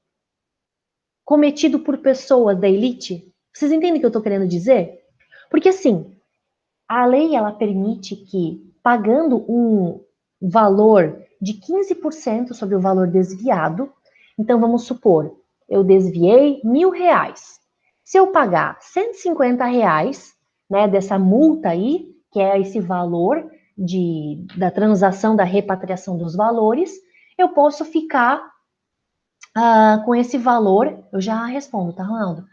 cometido por pessoas da elite? Vocês entendem o que eu estou querendo dizer? Porque assim, a lei ela permite que, pagando um valor de 15% sobre o valor desviado, então vamos supor, eu desviei R$ 1.000. Se eu pagar R$ 150, né, dessa multa aí, que é esse valor da transação da repatriação dos valores, eu posso ficar com esse valor, eu já respondo, tá, Ronaldo?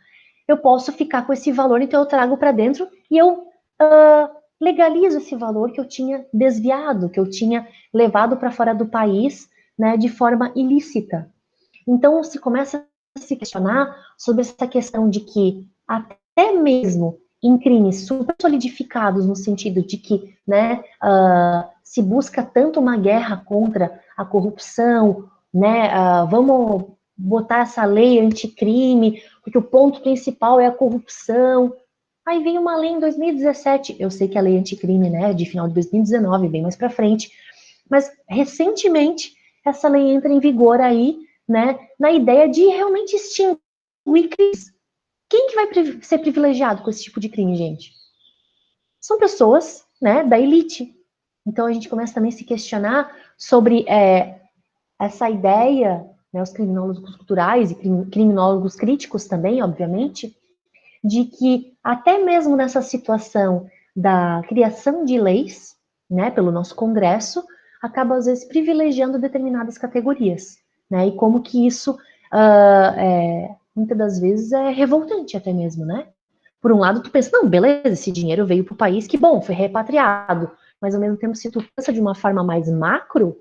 Eu posso ficar com esse valor, então eu trago para dentro e eu legalizo esse valor que eu tinha desviado, que eu tinha levado para fora do país, né, de forma ilícita. Então se começa a se questionar sobre essa questão de que até mesmo em crimes super solidificados no sentido de que, né, se busca tanto uma guerra contra a corrupção, né, vamos botar essa lei anticrime, porque o ponto principal é a corrupção. Aí vem uma lei em 2017, eu sei que a lei anticrime, né, de final de 2019, bem mais para frente, mas recentemente essa lei entra em vigor aí, né, na ideia de realmente extinguir crimes. Quem que vai ser privilegiado com esse tipo de crime, gente? São pessoas, né, da elite. Então a gente começa também a se questionar sobre essa ideia, né, os criminólogos culturais e criminólogos críticos também, obviamente, de que até mesmo nessa situação da criação de leis, né, pelo nosso Congresso, acaba às vezes privilegiando determinadas categorias, né, e como que isso muitas das vezes é revoltante até mesmo, né? Por um lado, tu pensa, não, beleza, esse dinheiro veio para o país, que bom, foi repatriado, mas ao mesmo tempo, se tu pensa de uma forma mais macro,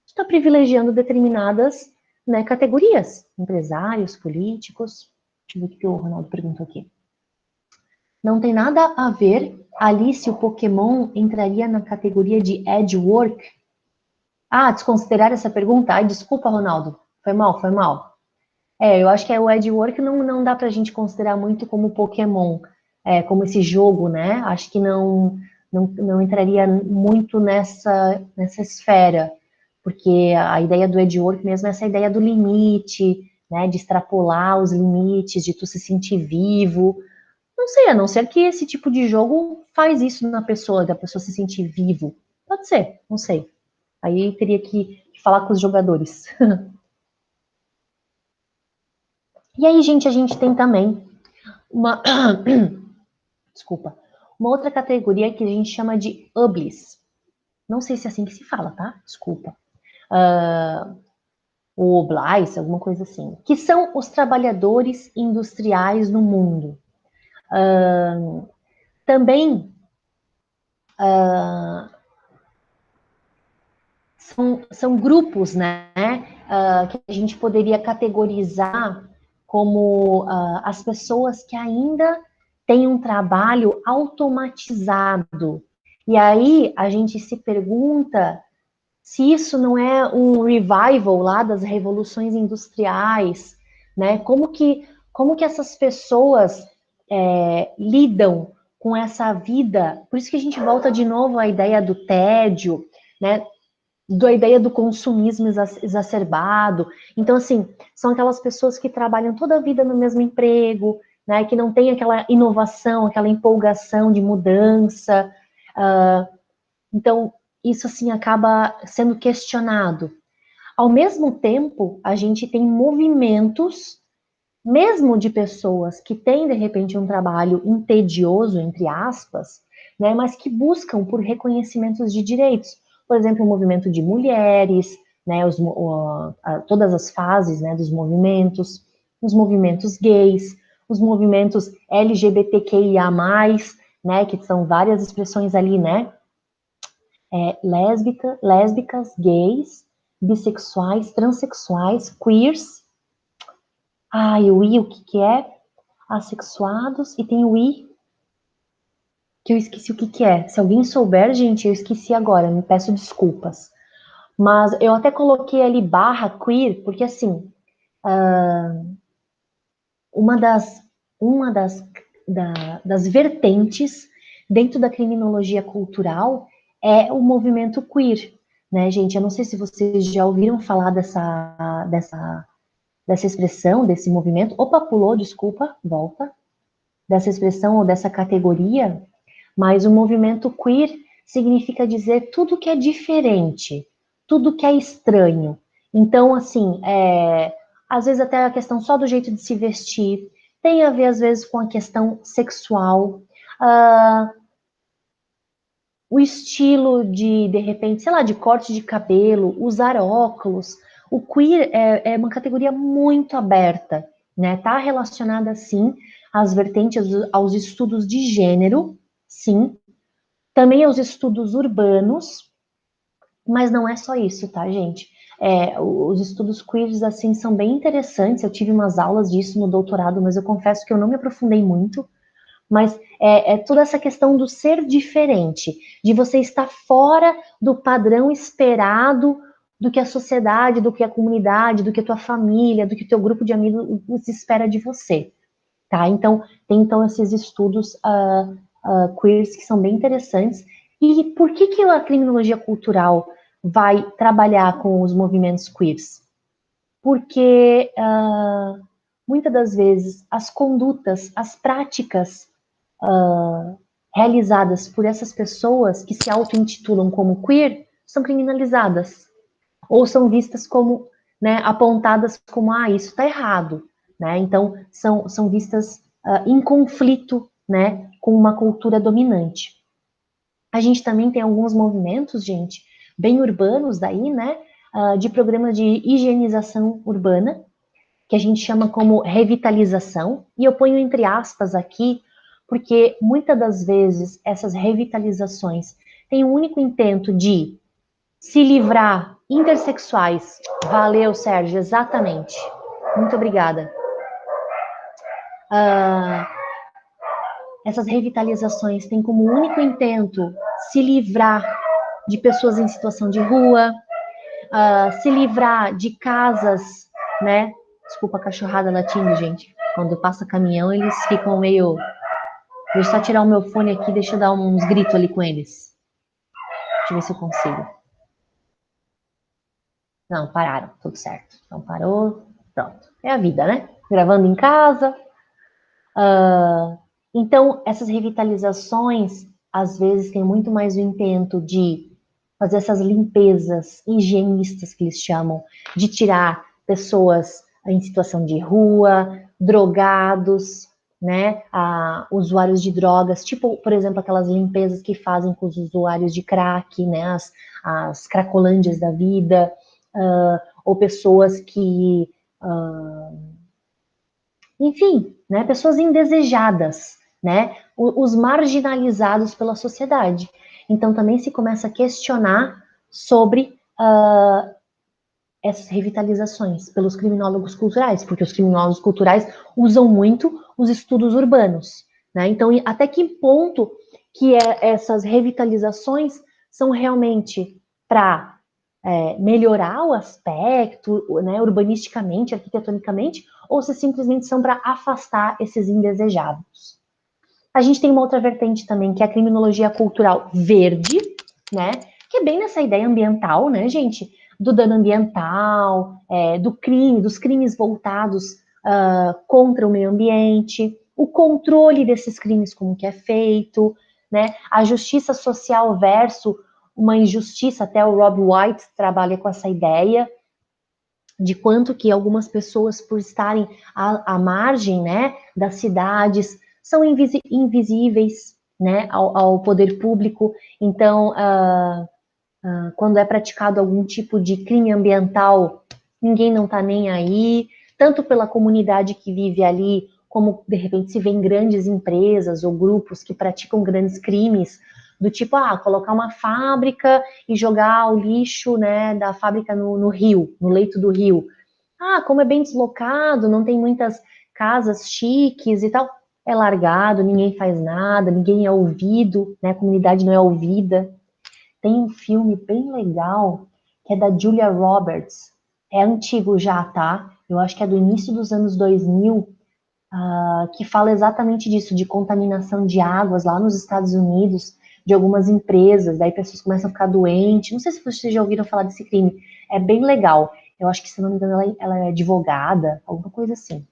tu está privilegiando determinadas, né, categorias, empresários, políticos. Deixa eu ver o que o Ronaldo perguntou aqui. Não tem nada a ver ali se o Pokémon entraria na categoria de Edge Work? Ah, desconsiderar essa pergunta? Ai, desculpa, Ronaldo. Foi mal, foi mal. Eu acho que o Edge Work não dá pra gente considerar muito como Pokémon, como esse jogo, né? Acho que não entraria muito nessa esfera, porque a ideia do Edge Work mesmo é essa ideia do limite, né? De extrapolar os limites, de tu se sentir vivo. Não sei, a não ser que esse tipo de jogo faz isso na pessoa, da pessoa se sentir vivo. Pode ser, não sei. Aí teria que falar com os jogadores. E aí, gente, a gente tem também uma, desculpa, uma outra categoria que a gente chama de UBLIS. Não sei se é assim que se fala, tá? Desculpa. Ou OBLIS, alguma coisa assim. Que são os trabalhadores industriais no mundo. Também são grupos, né, que a gente poderia categorizar como as pessoas que ainda têm um trabalho automatizado. E aí a gente se pergunta se isso não é um revival lá das revoluções industriais, né? Como que essas pessoas lidam com essa vida? Por isso que a gente volta de novo à ideia do tédio, né? Da ideia do consumismo exacerbado. Então, assim, são aquelas pessoas que trabalham toda a vida no mesmo emprego, né, que não tem aquela inovação, aquela empolgação de mudança. Então, isso, assim, acaba sendo questionado. Ao mesmo tempo, a gente tem movimentos, mesmo de pessoas que têm, de repente, um trabalho entedioso, entre aspas, né, mas que buscam por reconhecimentos de direitos. Por exemplo, o movimento de mulheres, né, todas as fases, né, dos movimentos, os movimentos gays, os movimentos LGBTQIA+, né, que são várias expressões ali, né, lésbicas, gays, bissexuais, transexuais, queers. E o I, o que que é? Assexuados, e tem o I, que eu esqueci o que que é. Se alguém souber, gente, eu esqueci agora, me peço desculpas. Mas eu até coloquei ali barra queer, porque assim, uma das, uma das vertentes dentro da criminologia cultural é o movimento queer, né, gente? Eu não sei se vocês já ouviram falar dessa expressão, desse movimento. Opa, pulou, desculpa, volta. Dessa expressão ou dessa categoria, mas o movimento queer significa dizer tudo que é diferente, tudo que é estranho. Então, assim, às vezes até a questão só do jeito de se vestir, tem a ver, às vezes, com a questão sexual, uh, o estilo de repente, sei lá, de corte de cabelo, usar óculos. O queer é uma categoria muito aberta, né? Está relacionada, sim, às vertentes, aos estudos de gênero, sim, também aos estudos urbanos, mas não é só isso, tá, gente? Os estudos queers, assim, são bem interessantes. Eu tive umas aulas disso no doutorado, mas eu confesso que eu não me aprofundei muito. Mas toda essa questão do ser diferente, de você estar fora do padrão esperado do que a sociedade, do que a comunidade, do que a tua família, do que o teu grupo de amigos espera de você, tá? Então, tem então esses estudos queers que são bem interessantes. E por que a criminologia cultural vai trabalhar com os movimentos queers? Porque muitas das vezes as condutas, as práticas realizadas por essas pessoas que se auto-intitulam como queer são criminalizadas ou são vistas como, né, apontadas como, isso está errado, né? Então são vistas em conflito, né, com uma cultura dominante. A gente também tem alguns movimentos, gente, bem urbanos daí, né, de programas de higienização urbana, que a gente chama como revitalização, e eu ponho entre aspas aqui, porque muitas das vezes essas revitalizações têm o único intento de se livrar intersexuais. Valeu, Sérgio, exatamente. Muito obrigada. Essas revitalizações têm como único intento se livrar de pessoas em situação de rua, se livrar de casas, né? Desculpa a cachorrada latindo, gente. Quando passa caminhão, eles ficam meio. Deixa eu só tirar o meu fone aqui, deixa eu dar uns gritos ali com eles. Deixa eu ver se eu consigo. Não, pararam, tudo certo. Então parou, pronto. É a vida, né? Gravando em casa. Então, essas revitalizações, às vezes, têm muito mais o intento de fazer essas limpezas higienistas que eles chamam, de tirar pessoas em situação de rua, drogados, né, usuários de drogas, tipo, por exemplo, aquelas limpezas que fazem com os usuários de crack, né, as cracolândias da vida, ou pessoas que, enfim, né, pessoas indesejadas, né, os marginalizados pela sociedade. Então também se começa a questionar sobre essas revitalizações pelos criminólogos culturais, porque os criminólogos culturais usam muito os estudos urbanos, né? Então, até que ponto que essas revitalizações são realmente para melhorar o aspecto, né, urbanisticamente, arquitetonicamente, ou se simplesmente são para afastar esses indesejáveis. A gente tem uma outra vertente também, que é a criminologia cultural verde, né? Que é bem nessa ideia ambiental, né, gente? Do dano ambiental, do crime, dos crimes voltados contra o meio ambiente, o controle desses crimes, como que é feito, né? A justiça social versus uma injustiça, até o Rob White trabalha com essa ideia, de quanto que algumas pessoas, por estarem à margem, né, das cidades, são invisíveis, né, ao poder público. Então, quando é praticado algum tipo de crime ambiental, ninguém não está nem aí, tanto pela comunidade que vive ali, como de repente se vê em grandes empresas ou grupos que praticam grandes crimes, do tipo, colocar uma fábrica e jogar o lixo, né, da fábrica no rio, no leito do rio. Como é bem deslocado, não tem muitas casas chiques e tal, é largado, ninguém faz nada, ninguém é ouvido, né, a comunidade não é ouvida. Tem um filme bem legal que é da Julia Roberts. É antigo já, tá? Eu acho que é do início dos anos 2000, que fala exatamente disso, de contaminação de águas lá nos Estados Unidos, de algumas empresas, daí pessoas começam a ficar doentes. Não sei se vocês já ouviram falar desse crime. É bem legal. Eu acho que, se não me engano, ela é advogada, alguma coisa assim.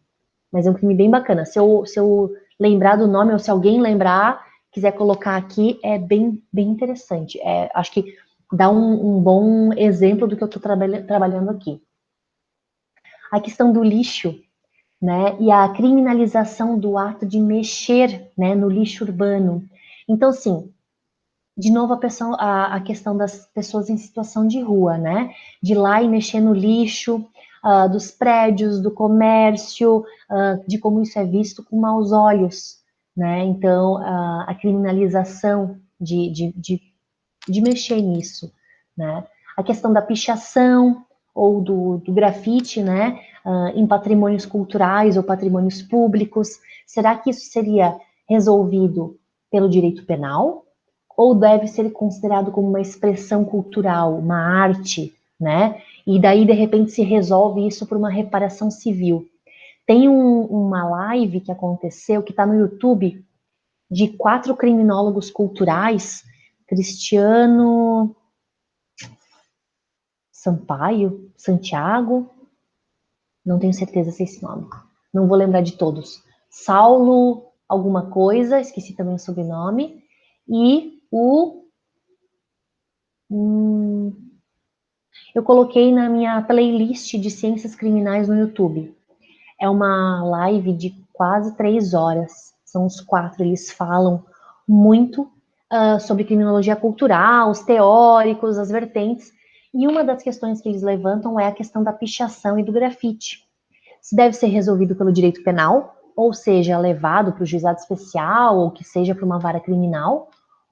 Mas é um crime bem bacana. Se eu lembrar do nome, ou se alguém lembrar, quiser colocar aqui, é bem, bem interessante. Acho que dá um bom exemplo do que eu estou trabalhando aqui. A questão do lixo, né, e a criminalização do ato de mexer, né, no lixo urbano. Então, assim, de novo a questão das pessoas em situação de rua, né? De ir lá e mexer no lixo, dos prédios, do comércio, de como isso é visto com maus olhos, né? Então, a criminalização de mexer nisso, né? A questão da pichação ou do grafite, né? Em patrimônios culturais ou patrimônios públicos. Será que isso seria resolvido pelo direito penal? Ou deve ser considerado como uma expressão cultural, uma arte, né? E daí, de repente, se resolve isso por uma reparação civil. Tem uma live que aconteceu, que está no YouTube, de 4 criminólogos culturais, Cristiano Sampaio, Santiago, não tenho certeza se é esse nome, não vou lembrar de todos. Saulo alguma coisa, esqueci também o sobrenome, e eu coloquei na minha playlist de ciências criminais no YouTube. É uma live de quase 3 horas. São os 4, eles falam muito sobre criminologia cultural, os teóricos, as vertentes. E uma das questões que eles levantam é a questão da pichação e do grafite. Se deve ser resolvido pelo direito penal, ou seja, levado para o juizado especial, ou que seja para uma vara criminal,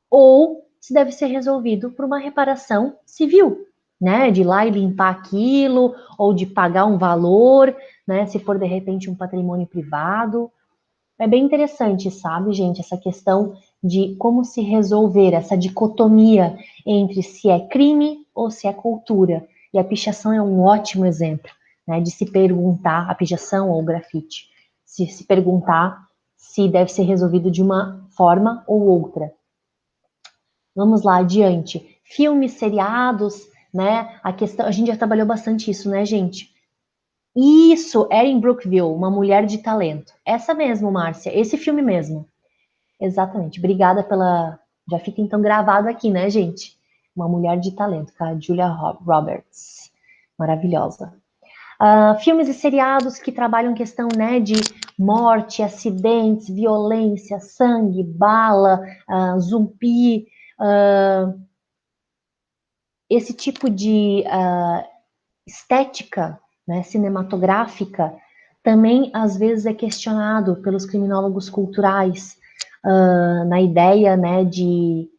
ou se deve ser resolvido por uma reparação civil, né? De ir lá e limpar aquilo, ou de pagar um valor, né? Se for de repente um patrimônio privado. É bem interessante, sabe, gente, essa questão de como se resolver essa dicotomia entre se é crime ou se é cultura. E a pichação é um ótimo exemplo, né, de se perguntar, a pichação ou o grafite, se perguntar se deve ser resolvido de uma forma ou outra. Vamos lá, adiante. Filmes, seriados, né? A gente já trabalhou bastante isso, né, gente? Isso, Erin Brookville, Uma Mulher de Talento. Essa mesmo, Márcia, esse filme mesmo. Exatamente. Obrigada pela... Já fica então gravado aqui, né, gente? Uma mulher de talento, com a Julia Roberts. Maravilhosa. Filmes e seriados que trabalham questão, né, de morte, acidentes, violência, sangue, bala, zumbi, esse tipo de estética, né, cinematográfica, também às vezes é questionado pelos criminólogos culturais, na ideia, né, de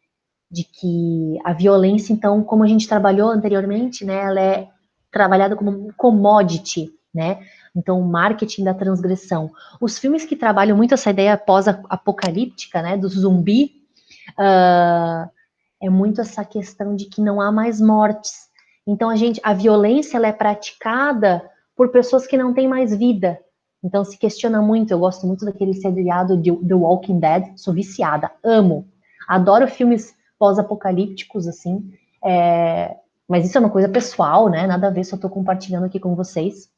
que a violência, então, como a gente trabalhou anteriormente, né, ela é trabalhada como um commodity, né? Então, o marketing da transgressão. Os filmes que trabalham muito essa ideia pós-apocalíptica, né, do zumbi, é muito essa questão de que não há mais mortes. Então, a violência ela é praticada por pessoas que não têm mais vida. Então, se questiona muito. Eu gosto muito daquele seriado de The Walking Dead. Sou viciada, amo. Adoro filmes pós-apocalípticos, assim. Mas isso é uma coisa pessoal, né? Nada a ver, só estou compartilhando aqui com vocês.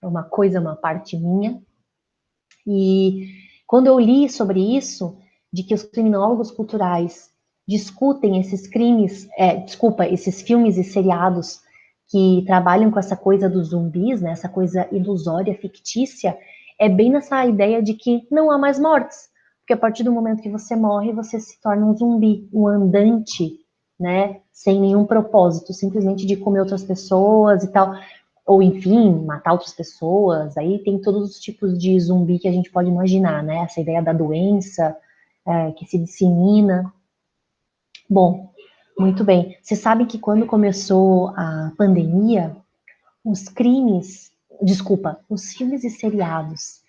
É uma coisa, uma parte minha. E quando eu li sobre isso, de que os criminólogos culturais discutem esses crimes, esses filmes e seriados que trabalham com essa coisa dos zumbis, né, essa coisa ilusória, fictícia, é bem nessa ideia de que não há mais mortes. Porque a partir do momento que você morre, você se torna um zumbi, um andante, né, sem nenhum propósito, simplesmente de comer outras pessoas e tal, ou enfim, matar outras pessoas. Aí tem todos os tipos de zumbi que a gente pode imaginar, né? Essa ideia da doença que se dissemina. Bom, muito bem. Você sabe que quando começou a pandemia, os crimes, desculpa, os filmes e seriados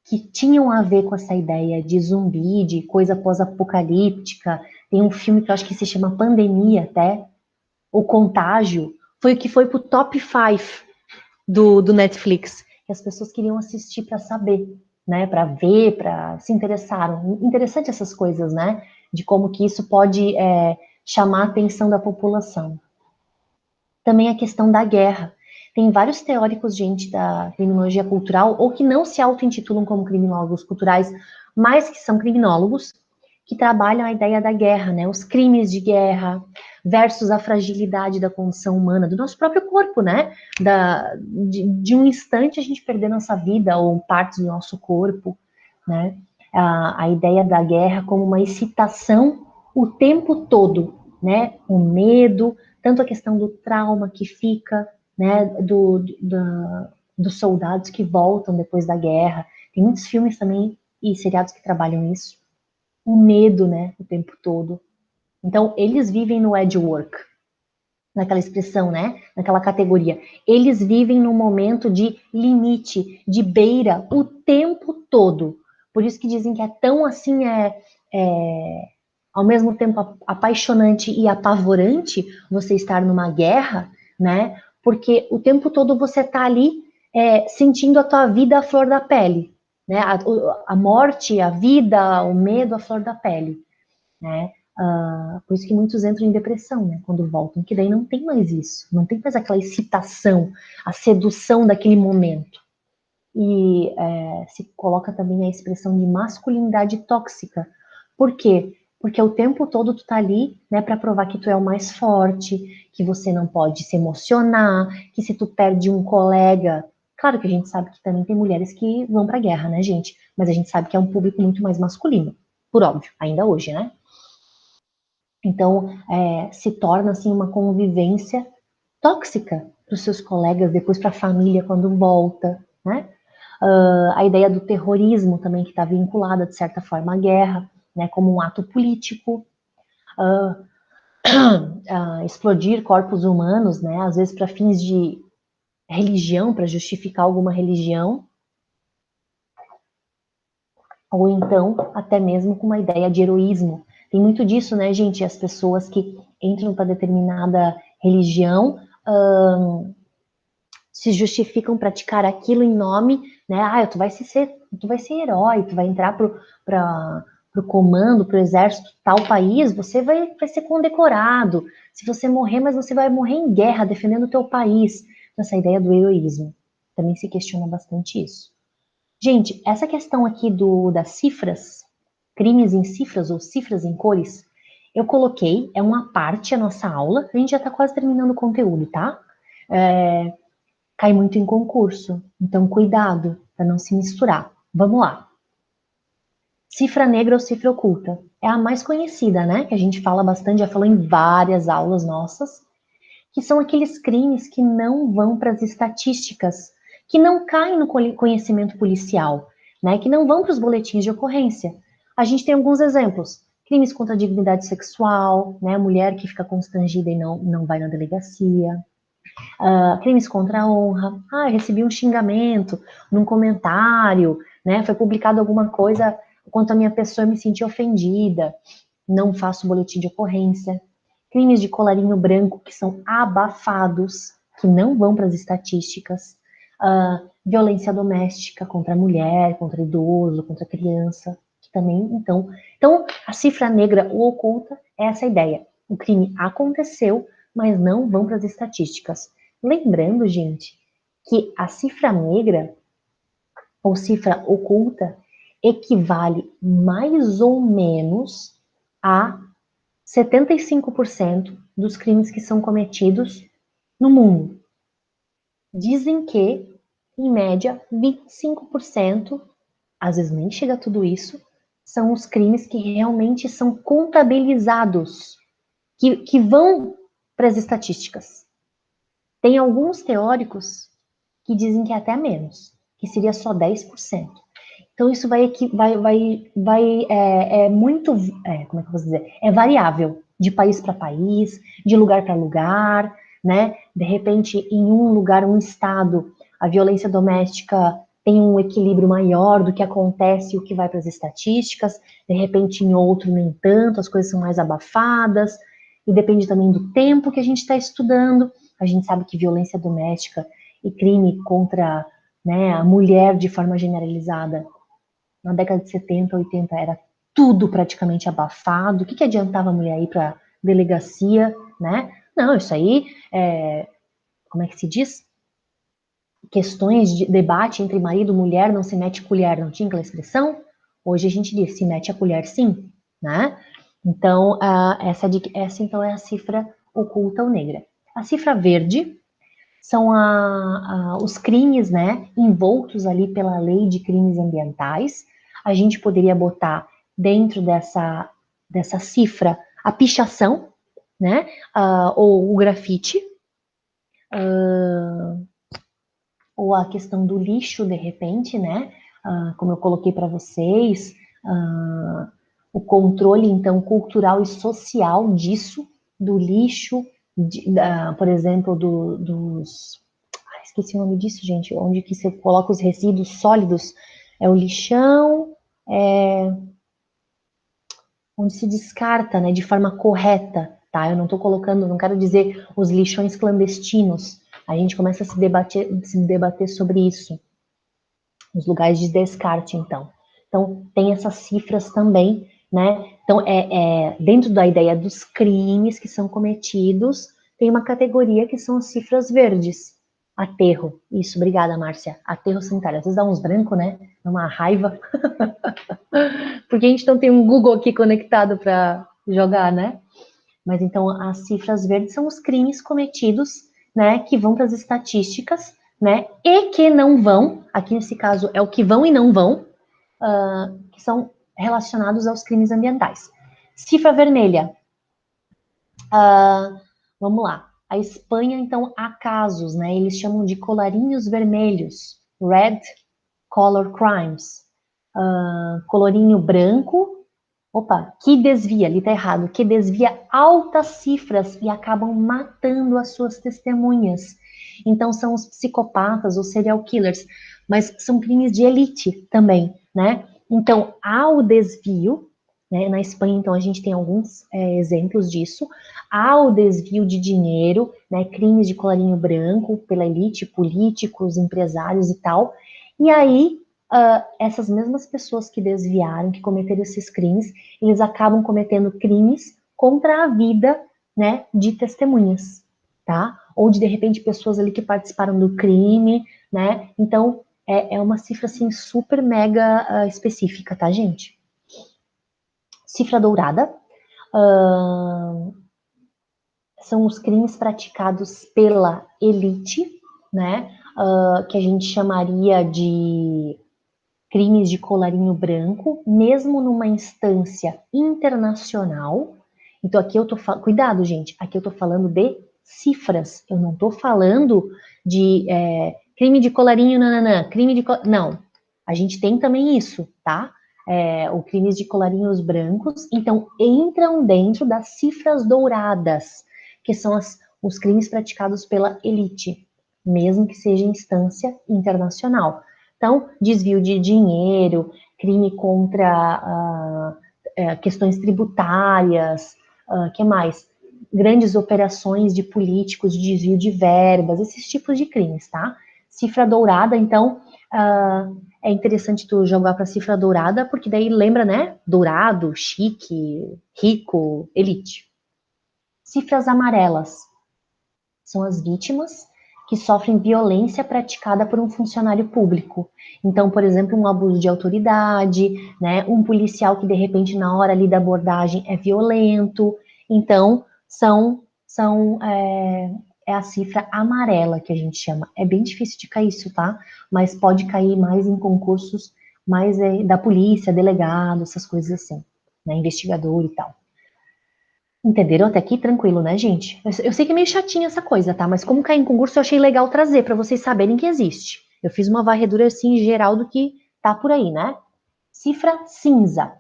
que tinham a ver com essa ideia de zumbi, de coisa pós-apocalíptica, tem um filme que eu acho que se chama Pandemia até, O Contágio, foi o que foi pro top 5 do Netflix, que as pessoas queriam assistir para saber, né, para ver, para se interessaram. Interessante essas coisas, né, de como que isso pode chamar a atenção da população. Também a questão da guerra. Tem vários teóricos, gente, da criminologia cultural, ou que não se auto-intitulam como criminólogos culturais, mas que são criminólogos, que trabalham a ideia da guerra, né? Os crimes de guerra versus a fragilidade da condição humana, do nosso próprio corpo, né? De um instante a gente perder nossa vida ou partes do nosso corpo, né? A ideia da guerra como uma excitação o tempo todo, né? O medo, tanto a questão do trauma que fica, né? Dos soldados que voltam depois da guerra. Tem muitos filmes também e seriados que trabalham isso o medo, né, o tempo todo. Então, eles vivem no edge work, naquela expressão, né, naquela categoria. Eles vivem no momento de limite, de beira, o tempo todo. Por isso que dizem que é tão assim, ao mesmo tempo apaixonante e apavorante você estar numa guerra, né, porque o tempo todo você está ali sentindo a tua vida à flor da pele, né? A morte, a vida, o medo à flor da pele, né? Por isso que muitos entram em depressão, né? Quando voltam, que daí não tem mais isso, não tem mais aquela excitação, a sedução daquele momento. E se coloca também a expressão de masculinidade tóxica. Por quê? Porque o tempo todo tu tá ali, né, para provar que tu é o mais forte, que você não pode se emocionar, que se tu perde um colega, claro que a gente sabe que também tem mulheres que vão pra guerra, né, gente? Mas a gente sabe que é um público muito mais masculino, por óbvio, ainda hoje, né? Então, se torna assim uma convivência tóxica para os seus colegas, depois para a família quando volta, né? A ideia do terrorismo também que está vinculada de certa forma à guerra, né? Como um ato político, explodir corpos humanos, né? Às vezes para fins de religião, para justificar alguma religião, ou então até mesmo com uma ideia de heroísmo. Tem muito disso, né, gente? As pessoas que entram para determinada religião se justificam praticar aquilo em nome, né? Tu vai ser herói, tu vai entrar para o comando, para o exército tal país, você vai ser condecorado. Se você morrer, mas você vai morrer em guerra, defendendo o teu país. Então, essa ideia do heroísmo também se questiona bastante isso. Gente, essa questão aqui das cifras, crimes em cifras ou cifras em cores, eu coloquei, é uma parte a nossa aula, a gente já está quase terminando o conteúdo, tá? Cai muito em concurso, então cuidado para não se misturar. Vamos lá. Cifra negra ou cifra oculta? É a mais conhecida, né? Que a gente fala bastante, já falou em várias aulas nossas, que são aqueles crimes que não vão para as estatísticas, que não caem no conhecimento policial, né? Que não vão para os boletins de ocorrência. A gente tem alguns exemplos. Crimes contra a dignidade sexual, né? Mulher que fica constrangida e não vai na delegacia. Crimes contra a honra. Eu recebi um xingamento num comentário, né? Foi publicado alguma coisa quanto a minha pessoa, eu me senti ofendida. Não faço boletim de ocorrência. Crimes de colarinho branco que são abafados, que não vão para as estatísticas. Violência doméstica contra a mulher, contra idoso, contra a criança, que também, então, a cifra negra ou oculta é essa ideia. O crime aconteceu, mas não vão para as estatísticas. Lembrando, gente, que a cifra negra ou cifra oculta equivale mais ou menos a 75% dos crimes que são cometidos no mundo. Dizem que, em média, 25%, às vezes nem chega a tudo isso, são os crimes que realmente são contabilizados, que vão para as estatísticas. Tem alguns teóricos que dizem que é até menos, que seria só 10%. Então isso é muito, como é que eu vou dizer? É variável de país para país, de lugar para lugar, né? De repente, em um lugar, um estado, a violência doméstica tem um equilíbrio maior do que acontece e o que vai para as estatísticas. De repente, em outro, nem tanto, as coisas são mais abafadas. E depende também do tempo que a gente está estudando. A gente sabe que violência doméstica e crime contra, né, a mulher de forma generalizada, na década de 70, 80, era tudo praticamente abafado. O que adiantava a mulher ir para delegacia, né? Não, isso aí, como é que se diz? Questões de debate entre marido e mulher, não se mete colher, não tinha aquela expressão? Hoje a gente diz, se mete a colher sim, né? Então, essa então é a cifra oculta ou negra. A cifra verde são os crimes, né, envoltos ali pela lei de crimes ambientais. A gente poderia botar dentro dessa cifra a pichação, né, ou o grafite, ou a questão do lixo, de repente, né, como eu coloquei para vocês, o controle, então, cultural e social disso, do lixo, por exemplo, dos esqueci o nome disso, gente, onde que você coloca os resíduos sólidos, é o lixão, onde se descarta, né, de forma correta, tá? Eu não estou colocando, não quero dizer os lixões clandestinos, a gente começa a se debater sobre isso, os lugares de descarte, então. Então, tem essas cifras também, né? Então, dentro da ideia dos crimes que são cometidos, tem uma categoria que são as cifras verdes. Aterro. Isso, obrigada, Márcia. Aterro sanitário. Às vezes dá uns brancos, né? Dá uma raiva. Porque a gente não tem um Google aqui conectado para jogar, né? Mas então, as cifras verdes são os crimes cometidos, né? Que vão para as estatísticas, né? E que não vão, aqui nesse caso é o que vão e não vão, que são relacionados aos crimes ambientais. Cifra vermelha. Vamos lá. A Espanha, então, há casos, né? Eles chamam de colarinhos vermelhos, red color crimes. Colorinho branco, que desvia, ali tá errado, que desvia altas cifras e acabam matando as suas testemunhas. Então, são os psicopatas, os serial killers, mas são crimes de elite também, né? Então, há o desvio, né? Na Espanha, então, a gente tem alguns exemplos disso. Há o desvio de dinheiro, né? Crimes de colarinho branco pela elite, políticos, empresários e tal. E aí, essas mesmas pessoas que desviaram, que cometeram esses crimes, eles acabam cometendo crimes contra a vida, né, de testemunhas, tá? Ou de repente, pessoas ali que participaram do crime, né? Então, é uma cifra, assim, super mega específica, tá, gente? Cifra dourada são os crimes praticados pela elite, né? Que a gente chamaria de crimes de colarinho branco, mesmo numa instância internacional. Então aqui eu tô falando, cuidado gente, aqui eu tô falando de cifras, eu não tô falando de crime de colarinho, crime de não, a gente tem também isso, tá? O crimes de colarinhos brancos, então entram dentro das cifras douradas, que são os crimes praticados pela elite, mesmo que seja em instância internacional. Então, desvio de dinheiro, crime contra questões tributárias, que mais? Grandes operações de políticos, de desvio de verbas, esses tipos de crimes, tá? Cifra dourada, então, é interessante tu jogar para cifra dourada, porque daí lembra, né? Dourado, chique, rico, elite. Cifras amarelas são as vítimas que sofrem violência praticada por um funcionário público. Então, por exemplo, um abuso de autoridade, né, um policial que de repente na hora ali da abordagem é violento. Então, é a cifra amarela que a gente chama. É bem difícil de cair isso, tá? Mas pode cair mais em concursos mais da polícia, delegado, essas coisas assim, né, investigador e tal. Entenderam até aqui? Tranquilo, né, gente? Eu sei que é meio chatinha essa coisa, tá? Mas como cair em concurso, eu achei legal trazer para vocês saberem que existe. Eu fiz uma varredura assim geral do que tá por aí, né? Cifra cinza.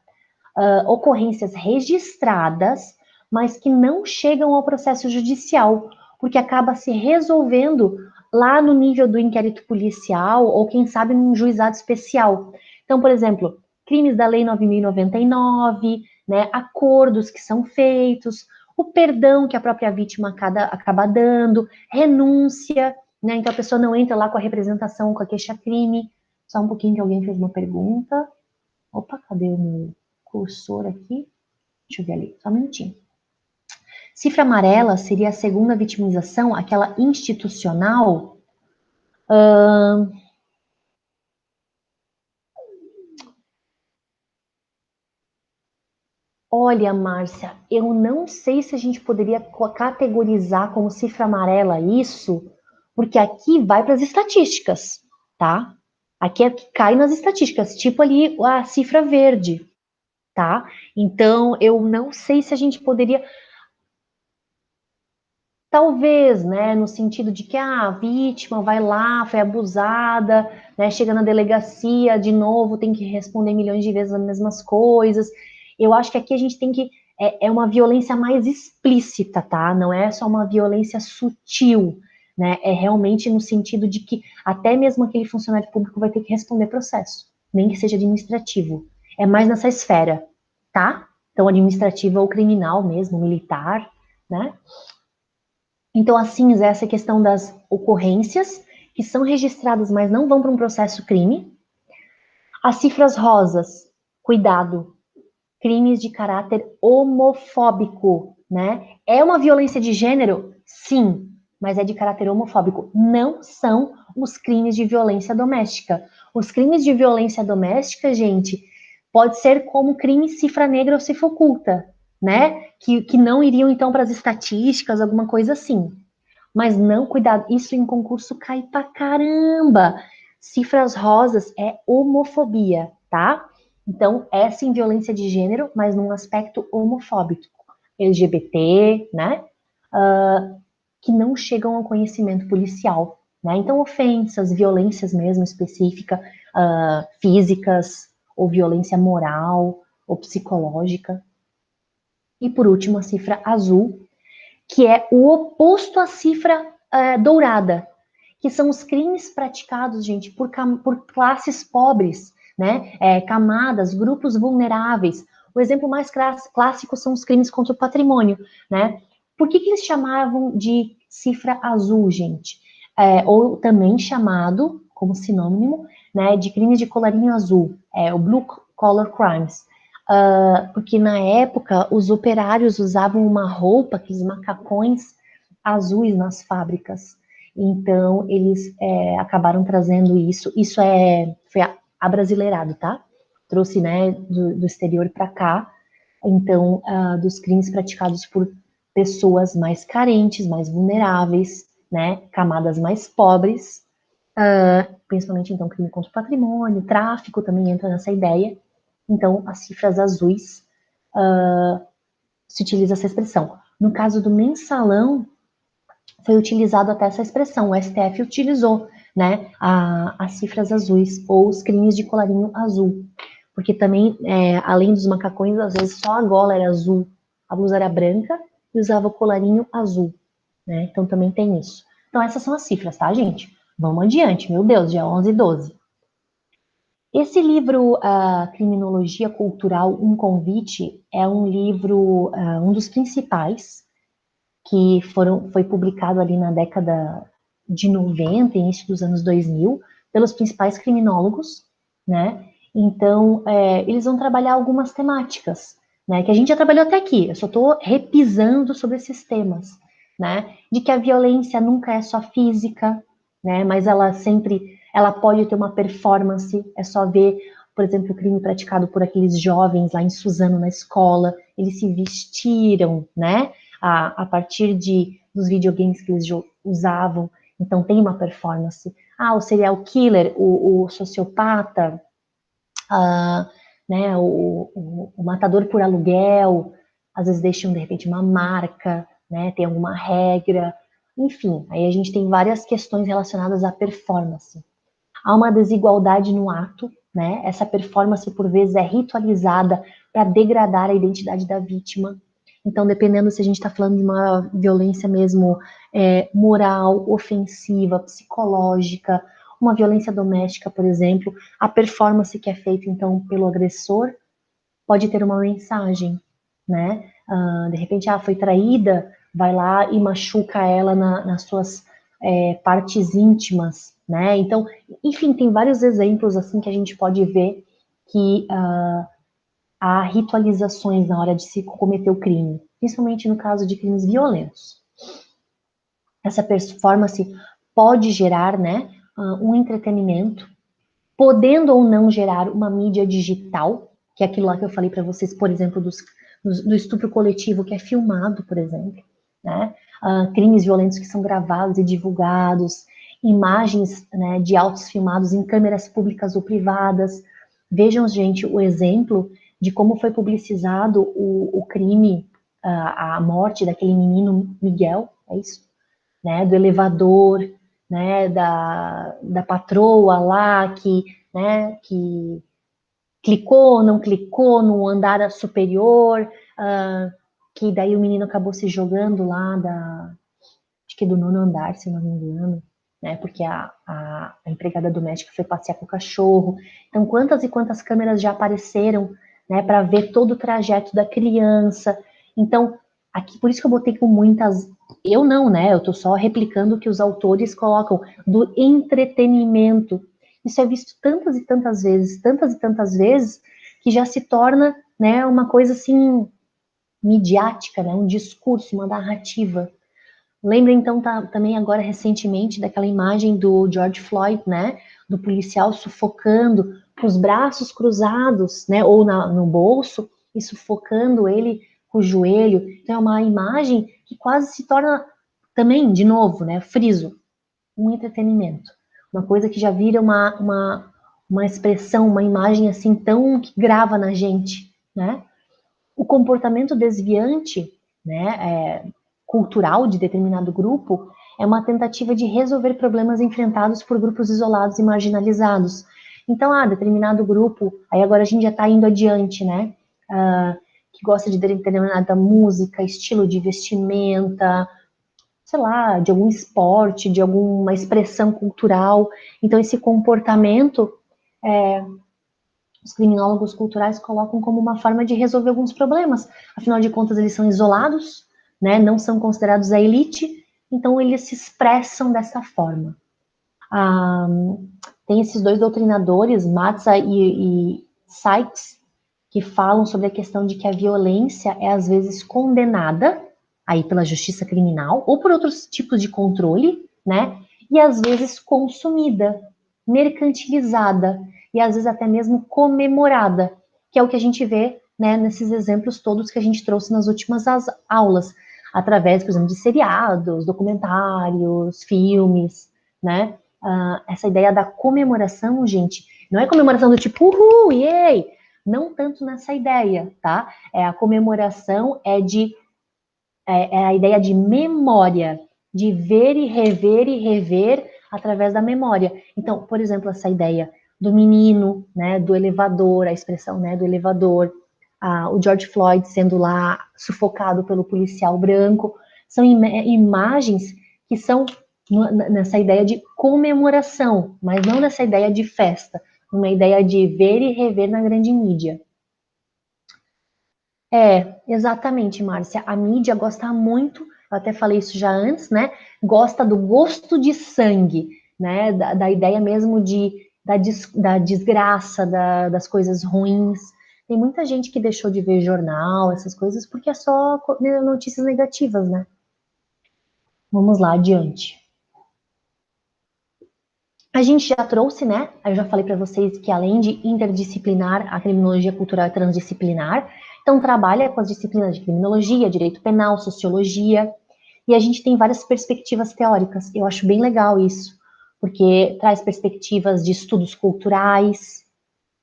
Ocorrências registradas, mas que não chegam ao processo judicial, porque acaba se resolvendo lá no nível do inquérito policial ou, quem sabe, num juizado especial. Então, por exemplo, crimes da Lei 9.099, né, acordos que são feitos, o perdão que a própria vítima acaba dando, renúncia, né, então a pessoa não entra lá com a representação, com a queixa-crime. Só um pouquinho que alguém fez uma pergunta. Opa, cadê o meu cursor aqui? Deixa eu ver ali, só um minutinho. Cifra amarela seria a segunda vitimização, aquela institucional. Olha, Márcia, eu não sei se a gente poderia categorizar como cifra amarela isso, porque aqui vai para as estatísticas, tá? Aqui é que cai nas estatísticas, tipo ali a cifra verde, tá? Então, eu não sei se a gente poderia. Talvez, né, no sentido de que a vítima vai lá, foi abusada, né, chega na delegacia de novo, tem que responder milhões de vezes as mesmas coisas. Eu acho que aqui a gente tem que é uma violência mais explícita, tá? Não é só uma violência sutil, né? É realmente no sentido de que até mesmo aquele funcionário público vai ter que responder processo, nem que seja administrativo. É mais nessa esfera, tá? Então, administrativa ou criminal mesmo, militar, né? Então, a cinza é essa questão das ocorrências que são registradas, mas não vão para um processo crime. As cifras rosas, cuidado, crimes de caráter homofóbico, né? É uma violência de gênero? Sim, mas é de caráter homofóbico. Não são os crimes de violência doméstica. Os crimes de violência doméstica, gente, pode ser como crime cifra negra ou cifra oculta, né? Que não iriam então para as estatísticas, alguma coisa assim. Mas não, cuidado, isso em concurso cai pra caramba. Cifras rosas é homofobia, tá? Então, é sim violência de gênero, mas num aspecto homofóbico. LGBT, né? Que não chegam ao conhecimento policial, né? Então, ofensas, violências mesmo específicas, físicas, ou violência moral, ou psicológica. E por último, a cifra azul, que é o oposto à cifra dourada, que são os crimes praticados, gente, por classes pobres, né? Camadas, grupos vulneráveis. O exemplo mais clássico são os crimes contra o patrimônio, né? Por que eles chamavam de cifra azul, gente? Ou também chamado, como sinônimo, né, de crimes de colarinho azul, o blue collar crimes. Porque na época os operários usavam uma roupa, aqueles macacões azuis nas fábricas. Então eles acabaram trazendo isso. Isso foi abrasileirado, tá? Trouxe, né, do exterior para cá. Então, dos crimes praticados por pessoas mais carentes, mais vulneráveis, né, camadas mais pobres, principalmente, então, crime contra o patrimônio, tráfico também entra nessa ideia. Então, as cifras azuis, se utiliza essa expressão. No caso do mensalão, foi utilizado até essa expressão, o STF utilizou, né, as cifras azuis, ou os crimes de colarinho azul, porque também, além dos macacões, às vezes só a gola era azul, a blusa era branca e usava o colarinho azul, né, então também tem isso. Então essas são as cifras, tá, gente? Vamos adiante, meu Deus, dia 11 e 12. Esse livro, Criminologia Cultural, Um Convite, é um livro, um dos principais, que foi publicado ali na década de 90, início dos anos 2000, pelos principais criminólogos, né? Então, eles vão trabalhar algumas temáticas, né? Que a gente já trabalhou até aqui, eu só estou repisando sobre esses temas, né? De que a violência nunca é só física, né? Mas ela pode ter uma performance, é só ver, por exemplo, o crime praticado por aqueles jovens lá em Suzano, na escola, eles se vestiram, né? A partir dos videogames que eles usavam, então tem uma performance. O serial killer, o sociopata, né, o matador por aluguel, às vezes deixam de repente uma marca, né, tem alguma regra, enfim, aí a gente tem várias questões relacionadas à performance. Há uma desigualdade no ato, né? Essa performance por vezes é ritualizada para degradar a identidade da vítima. Então, dependendo se a gente está falando de uma violência mesmo moral, ofensiva, psicológica, uma violência doméstica, por exemplo, a performance que é feita então pelo agressor pode ter uma mensagem, né? De repente, foi traída, vai lá e machuca ela nas suas partes íntimas, né? Então, enfim, tem vários exemplos assim que a gente pode ver que há ritualizações na hora de se cometer o crime, principalmente no caso de crimes violentos. Essa performance pode gerar, né, um entretenimento, podendo ou não gerar uma mídia digital, que é aquilo lá que eu falei para vocês, por exemplo, do estupro coletivo que é filmado, por exemplo, né? Crimes violentos que são gravados e divulgados, imagens, né, de autos filmados em câmeras públicas ou privadas. Vejam, gente, o exemplo de como foi publicizado o crime, a morte daquele menino Miguel, é isso? Né, do elevador, né, da patroa lá que clicou, não clicou no andar superior, que daí o menino acabou se jogando lá acho que do nono andar, se não me engano, né, porque a empregada doméstica foi passear com o cachorro. Então, quantas e quantas câmeras já apareceram, né, para ver todo o trajeto da criança. Então, aqui, por isso que eu botei com muitas. Eu não, né? Eu estou só replicando o que os autores colocam do entretenimento. Isso é visto tantas e tantas vezes, que já se torna, né, uma coisa assim midiática, né, um discurso, uma narrativa. Lembra então também agora recentemente daquela imagem do George Floyd, né, do policial sufocando com os braços cruzados, né, ou no bolso e sufocando ele com o joelho. Então é uma imagem que quase se torna também, de novo, né, friso, um entretenimento, uma coisa que já vira uma expressão, uma imagem assim tão que grava na gente, né? O comportamento desviante, né, cultural de determinado grupo é uma tentativa de resolver problemas enfrentados por grupos isolados e marginalizados. Então, determinado grupo, aí agora a gente já está indo adiante, né, que gosta de determinada música, estilo de vestimenta, sei lá, de algum esporte, de alguma expressão cultural. Então, esse comportamento os criminólogos culturais colocam como uma forma de resolver alguns problemas. Afinal de contas, eles são isolados, né, não são considerados a elite, então eles se expressam dessa forma. Tem esses dois doutrinadores, Matza e Sykes, que falam sobre a questão de que a violência é às vezes condenada aí pela justiça criminal ou por outros tipos de controle, né? E às vezes consumida, mercantilizada e às vezes até mesmo comemorada, que é o que a gente vê né, nesses exemplos todos que a gente trouxe nas últimas aulas, através, por exemplo, de seriados, documentários, filmes, né? Essa ideia da comemoração, gente, não é comemoração do tipo, uhul, yay! Não tanto nessa ideia, tá? A comemoração é a ideia de memória, de ver e rever através da memória. Então, por exemplo, essa ideia do menino, né, do elevador, a expressão, né, do elevador, o George Floyd sendo lá sufocado pelo policial branco, são imagens que são nessa ideia de comemoração, mas não nessa ideia de festa, uma ideia de ver e rever na grande mídia. Exatamente, Márcia. A mídia gosta muito, eu até falei isso já antes, né? Gosta do gosto de sangue, né? Da ideia mesmo da desgraça, das coisas ruins. Tem muita gente que deixou de ver jornal, essas coisas, porque é só notícias negativas, né? Vamos lá, adiante. A gente já trouxe, né? Eu já falei para vocês que além de interdisciplinar, a criminologia cultural é transdisciplinar. Então trabalha com as disciplinas de criminologia, direito penal, sociologia, e a gente tem várias perspectivas teóricas. Eu acho bem legal isso, porque traz perspectivas de estudos culturais.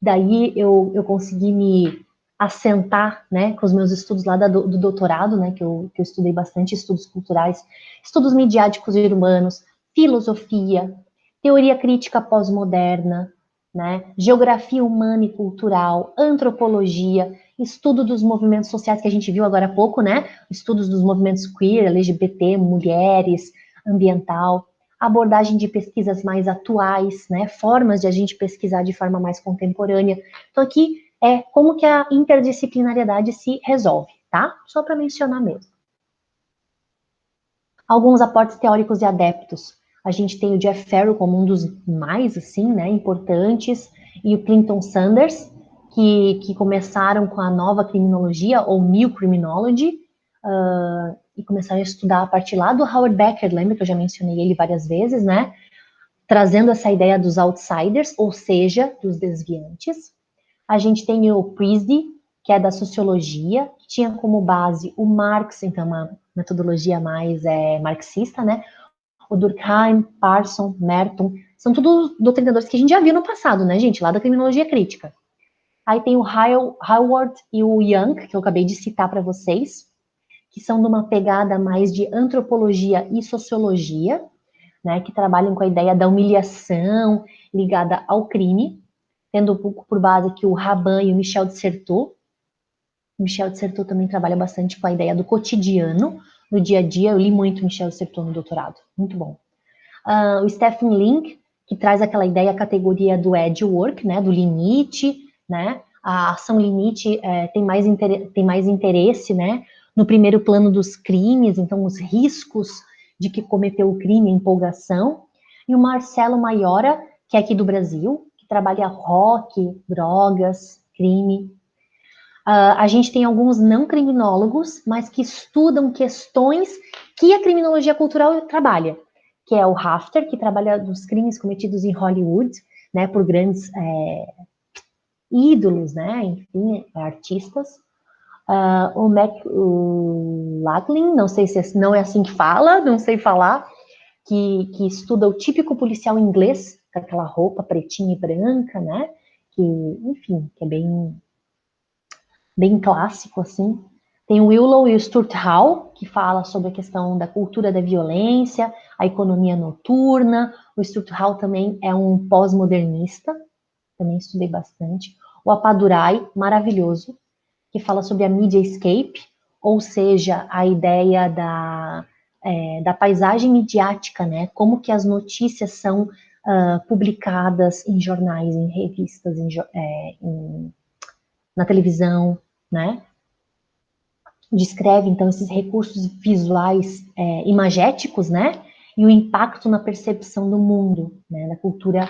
Daí eu consegui me assentar, né, com os meus estudos lá do doutorado, né, que eu estudei bastante estudos culturais, estudos midiáticos e urbanos, filosofia, teoria crítica pós-moderna, né, geografia humana e cultural, antropologia, estudo dos movimentos sociais que a gente viu agora há pouco, né, estudos dos movimentos queer, LGBT, mulheres, ambiental, abordagem de pesquisas mais atuais, né, formas de a gente pesquisar de forma mais contemporânea. Então aqui é como que a interdisciplinariedade se resolve, tá? Só para mencionar mesmo. Alguns aportes teóricos e adeptos. A gente tem o Jeff Farrell como um dos mais, assim, né, importantes, e o Clinton Sanders, que começaram com a nova criminologia, ou New Criminology, e começaram a estudar a partir lá do Howard Becker, lembra que eu já mencionei ele várias vezes, né? Trazendo essa ideia dos outsiders, ou seja, dos desviantes. A gente tem o Priestley, que é da sociologia, que tinha como base o Marx, então uma metodologia mais marxista, né? O Durkheim, Parson, Merton, são todos doutrinadores que a gente já viu no passado, né, gente? Lá da criminologia crítica. Aí tem o Howard e o Young, que eu acabei de citar para vocês, que são de uma pegada mais de antropologia e sociologia, né, que trabalham com a ideia da humilhação ligada ao crime, tendo um pouco por base aqui o Raban e o Michel de Certeau. O Michel de Certeau também trabalha bastante com a ideia do cotidiano, no dia a dia. Eu li muito Michel de Certeau no doutorado, muito bom. O Stephen Link, que traz aquela ideia, a categoria do edge work, né, do limite, né, a ação limite tem mais interesse, né, no primeiro plano dos crimes, então os riscos de que cometeu o crime, a empolgação. E o Marcelo Maiora, que é aqui do Brasil, que trabalha rock, drogas, crime. A gente tem alguns não criminólogos, mas que estudam questões que a criminologia cultural trabalha, que é o Hafter, que trabalha dos crimes cometidos em Hollywood, né, por grandes ídolos, né, enfim, artistas. O Laughlin, não sei se não é assim que fala, não sei falar, que estuda o típico policial inglês, com aquela roupa pretinha e branca, né, que, enfim, que é bem clássico, assim. Tem o Willow e o Stuart Hall, que fala sobre a questão da cultura da violência, a economia noturna. O Stuart Hall também é um pós-modernista, também estudei bastante. O Apadurai, maravilhoso, que fala sobre a media escape, ou seja, a ideia da paisagem midiática, né? Como que as notícias são publicadas em jornais, em revistas, na televisão, né? Descreve, então, esses recursos visuais imagéticos, né? E o impacto na percepção do mundo, né? Da cultura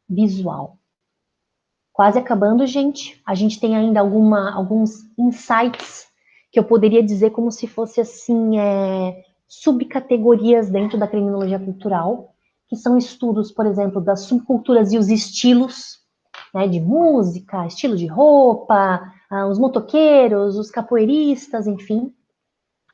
visual. Quase acabando, gente. A gente tem ainda alguns insights que eu poderia dizer como se fosse, assim, subcategorias dentro da criminologia cultural, que são estudos, por exemplo, das subculturas e os estilos, né? De música, estilo de roupa, os motoqueiros, os capoeiristas, enfim.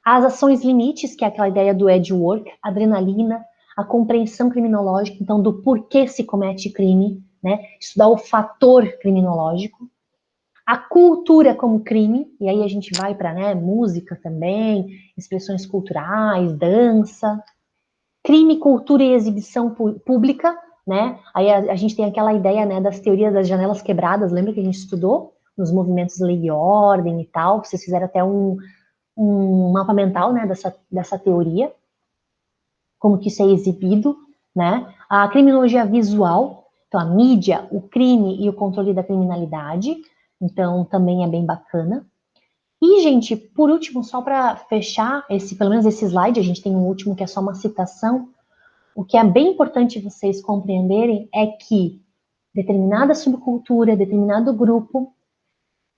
As ações limites, que é aquela ideia do edge work, adrenalina, a compreensão criminológica, então do porquê se comete crime, né? Estudar o fator criminológico. A cultura como crime, e aí a gente vai para, né, música também, expressões culturais, dança. Crime, cultura e exibição pública, né? Aí a gente tem aquela ideia, né, das teorias das janelas quebradas, lembra que a gente estudou? Nos movimentos lei e ordem e tal, vocês fizeram até um mapa mental, né, dessa teoria, como que isso é exibido, né? A criminologia visual, então a mídia, o crime e o controle da criminalidade, então também é bem bacana. E, gente, por último, só para fechar pelo menos esse slide, a gente tem um último que é só uma citação. O que é bem importante vocês compreenderem é que determinada subcultura, determinado grupo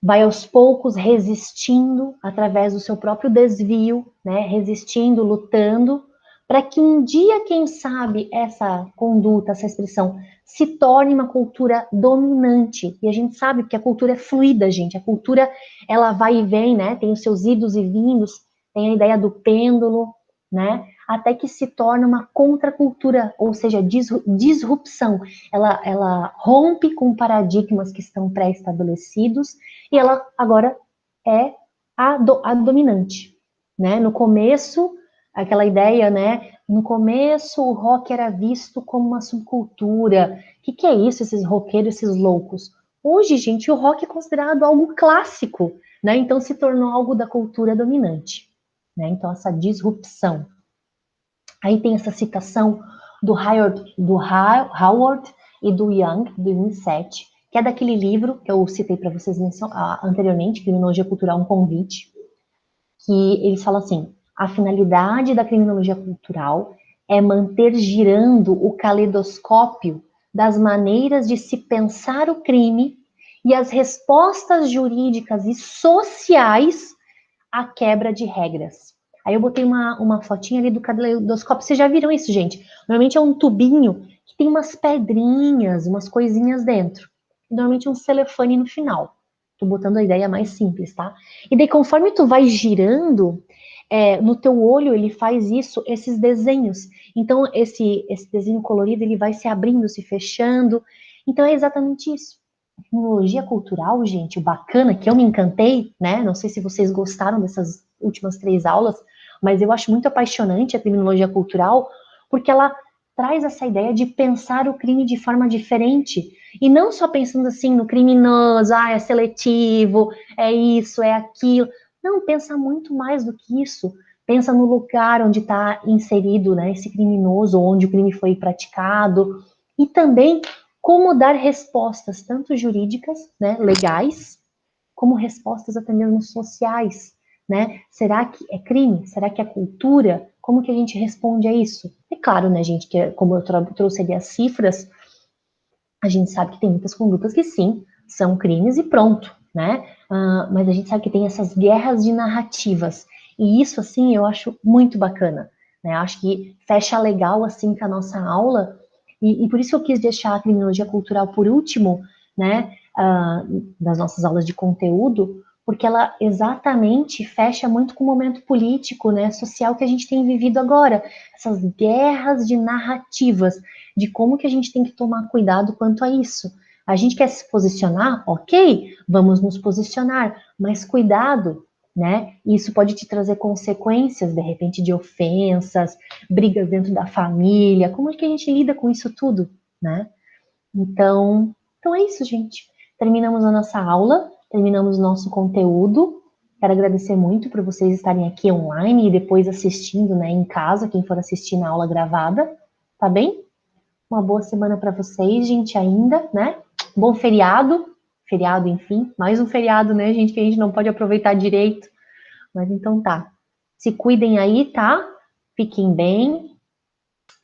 vai aos poucos resistindo através do seu próprio desvio, né, resistindo, lutando, para que um dia, quem sabe, essa conduta, essa expressão se torne uma cultura dominante. E a gente sabe que a cultura é fluida, gente. A cultura, ela vai e vem, né? Tem os seus idos e vindos, tem a ideia do pêndulo, né? Até que se torna uma contracultura, ou seja, disrupção. Ela rompe com paradigmas que estão pré-estabelecidos e ela agora é a dominante, né? No começo, aquela ideia, né? No começo, o rock era visto como uma subcultura. O que é isso, esses roqueiros, esses loucos? Hoje, gente, o rock é considerado algo clássico, né? Então se tornou algo da cultura dominante, né? Então essa disrupção. Aí tem essa citação do Howard e do Young, do 2007, que é daquele livro que eu citei para vocês anteriormente, Criminologia Cultural, um Convite, que eles falam assim, a finalidade da criminologia cultural é manter girando o caleidoscópio das maneiras de se pensar o crime e as respostas jurídicas e sociais à quebra de regras. Aí eu botei uma fotinha ali do caleidoscópio. Vocês já viram isso, gente? Normalmente é um tubinho que tem umas pedrinhas, umas coisinhas dentro. Normalmente um celofane no final. Tô botando a ideia mais simples, tá? E daí, conforme tu vai girando, no teu olho ele faz isso, esses desenhos. Então, esse desenho colorido, ele vai se abrindo, se fechando. Então, é exatamente isso. A criminologia cultural, gente, o bacana, que eu me encantei, né? Não sei se vocês gostaram dessas últimas 3 aulas, mas eu acho muito apaixonante a criminologia cultural, porque ela traz essa ideia de pensar o crime de forma diferente. E não só pensando assim no criminoso, é seletivo, é isso, é aquilo. Não, pensa muito mais do que isso. Pensa no lugar onde está inserido, né, esse criminoso, onde o crime foi praticado. E também como dar respostas, tanto jurídicas, né, legais, como respostas até mesmo sociais, né? Será que é crime? Será que é cultura? Como que a gente responde a isso? É claro, né, gente, que como eu trouxe ali as cifras, a gente sabe que tem muitas condutas que sim, são crimes e pronto, né? Mas a gente sabe que tem essas guerras de narrativas. E isso, assim, eu acho muito bacana, né? Acho que fecha legal, assim, com a nossa aula. E por isso eu quis deixar a criminologia cultural por último, né? Das nossas aulas de conteúdo, porque ela exatamente fecha muito com o momento político, né, social que a gente tem vivido agora. Essas guerras de narrativas, de como que a gente tem que tomar cuidado quanto a isso. A gente quer se posicionar, ok, vamos nos posicionar, mas cuidado, né? Isso pode te trazer consequências, de repente, de ofensas, brigas dentro da família. Como é que a gente lida com isso tudo, né? Então é isso, gente. Terminamos a nossa aula, terminamos o nosso conteúdo. Quero agradecer muito por vocês estarem aqui online e depois assistindo, né, em casa, quem for assistir na aula gravada, tá bem? Uma boa semana para vocês, gente, ainda, né? Bom feriado, enfim, mais um feriado, né, gente, que a gente não pode aproveitar direito. Mas então tá. Se cuidem aí, tá? Fiquem bem.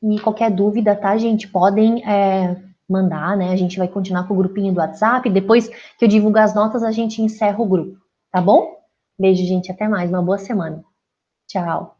E qualquer dúvida, tá, gente? Podem mandar, né? A gente vai continuar com o grupinho do WhatsApp. Depois que eu divulgar as notas, a gente encerra o grupo, tá bom? Beijo, gente. Até mais. Uma boa semana. Tchau.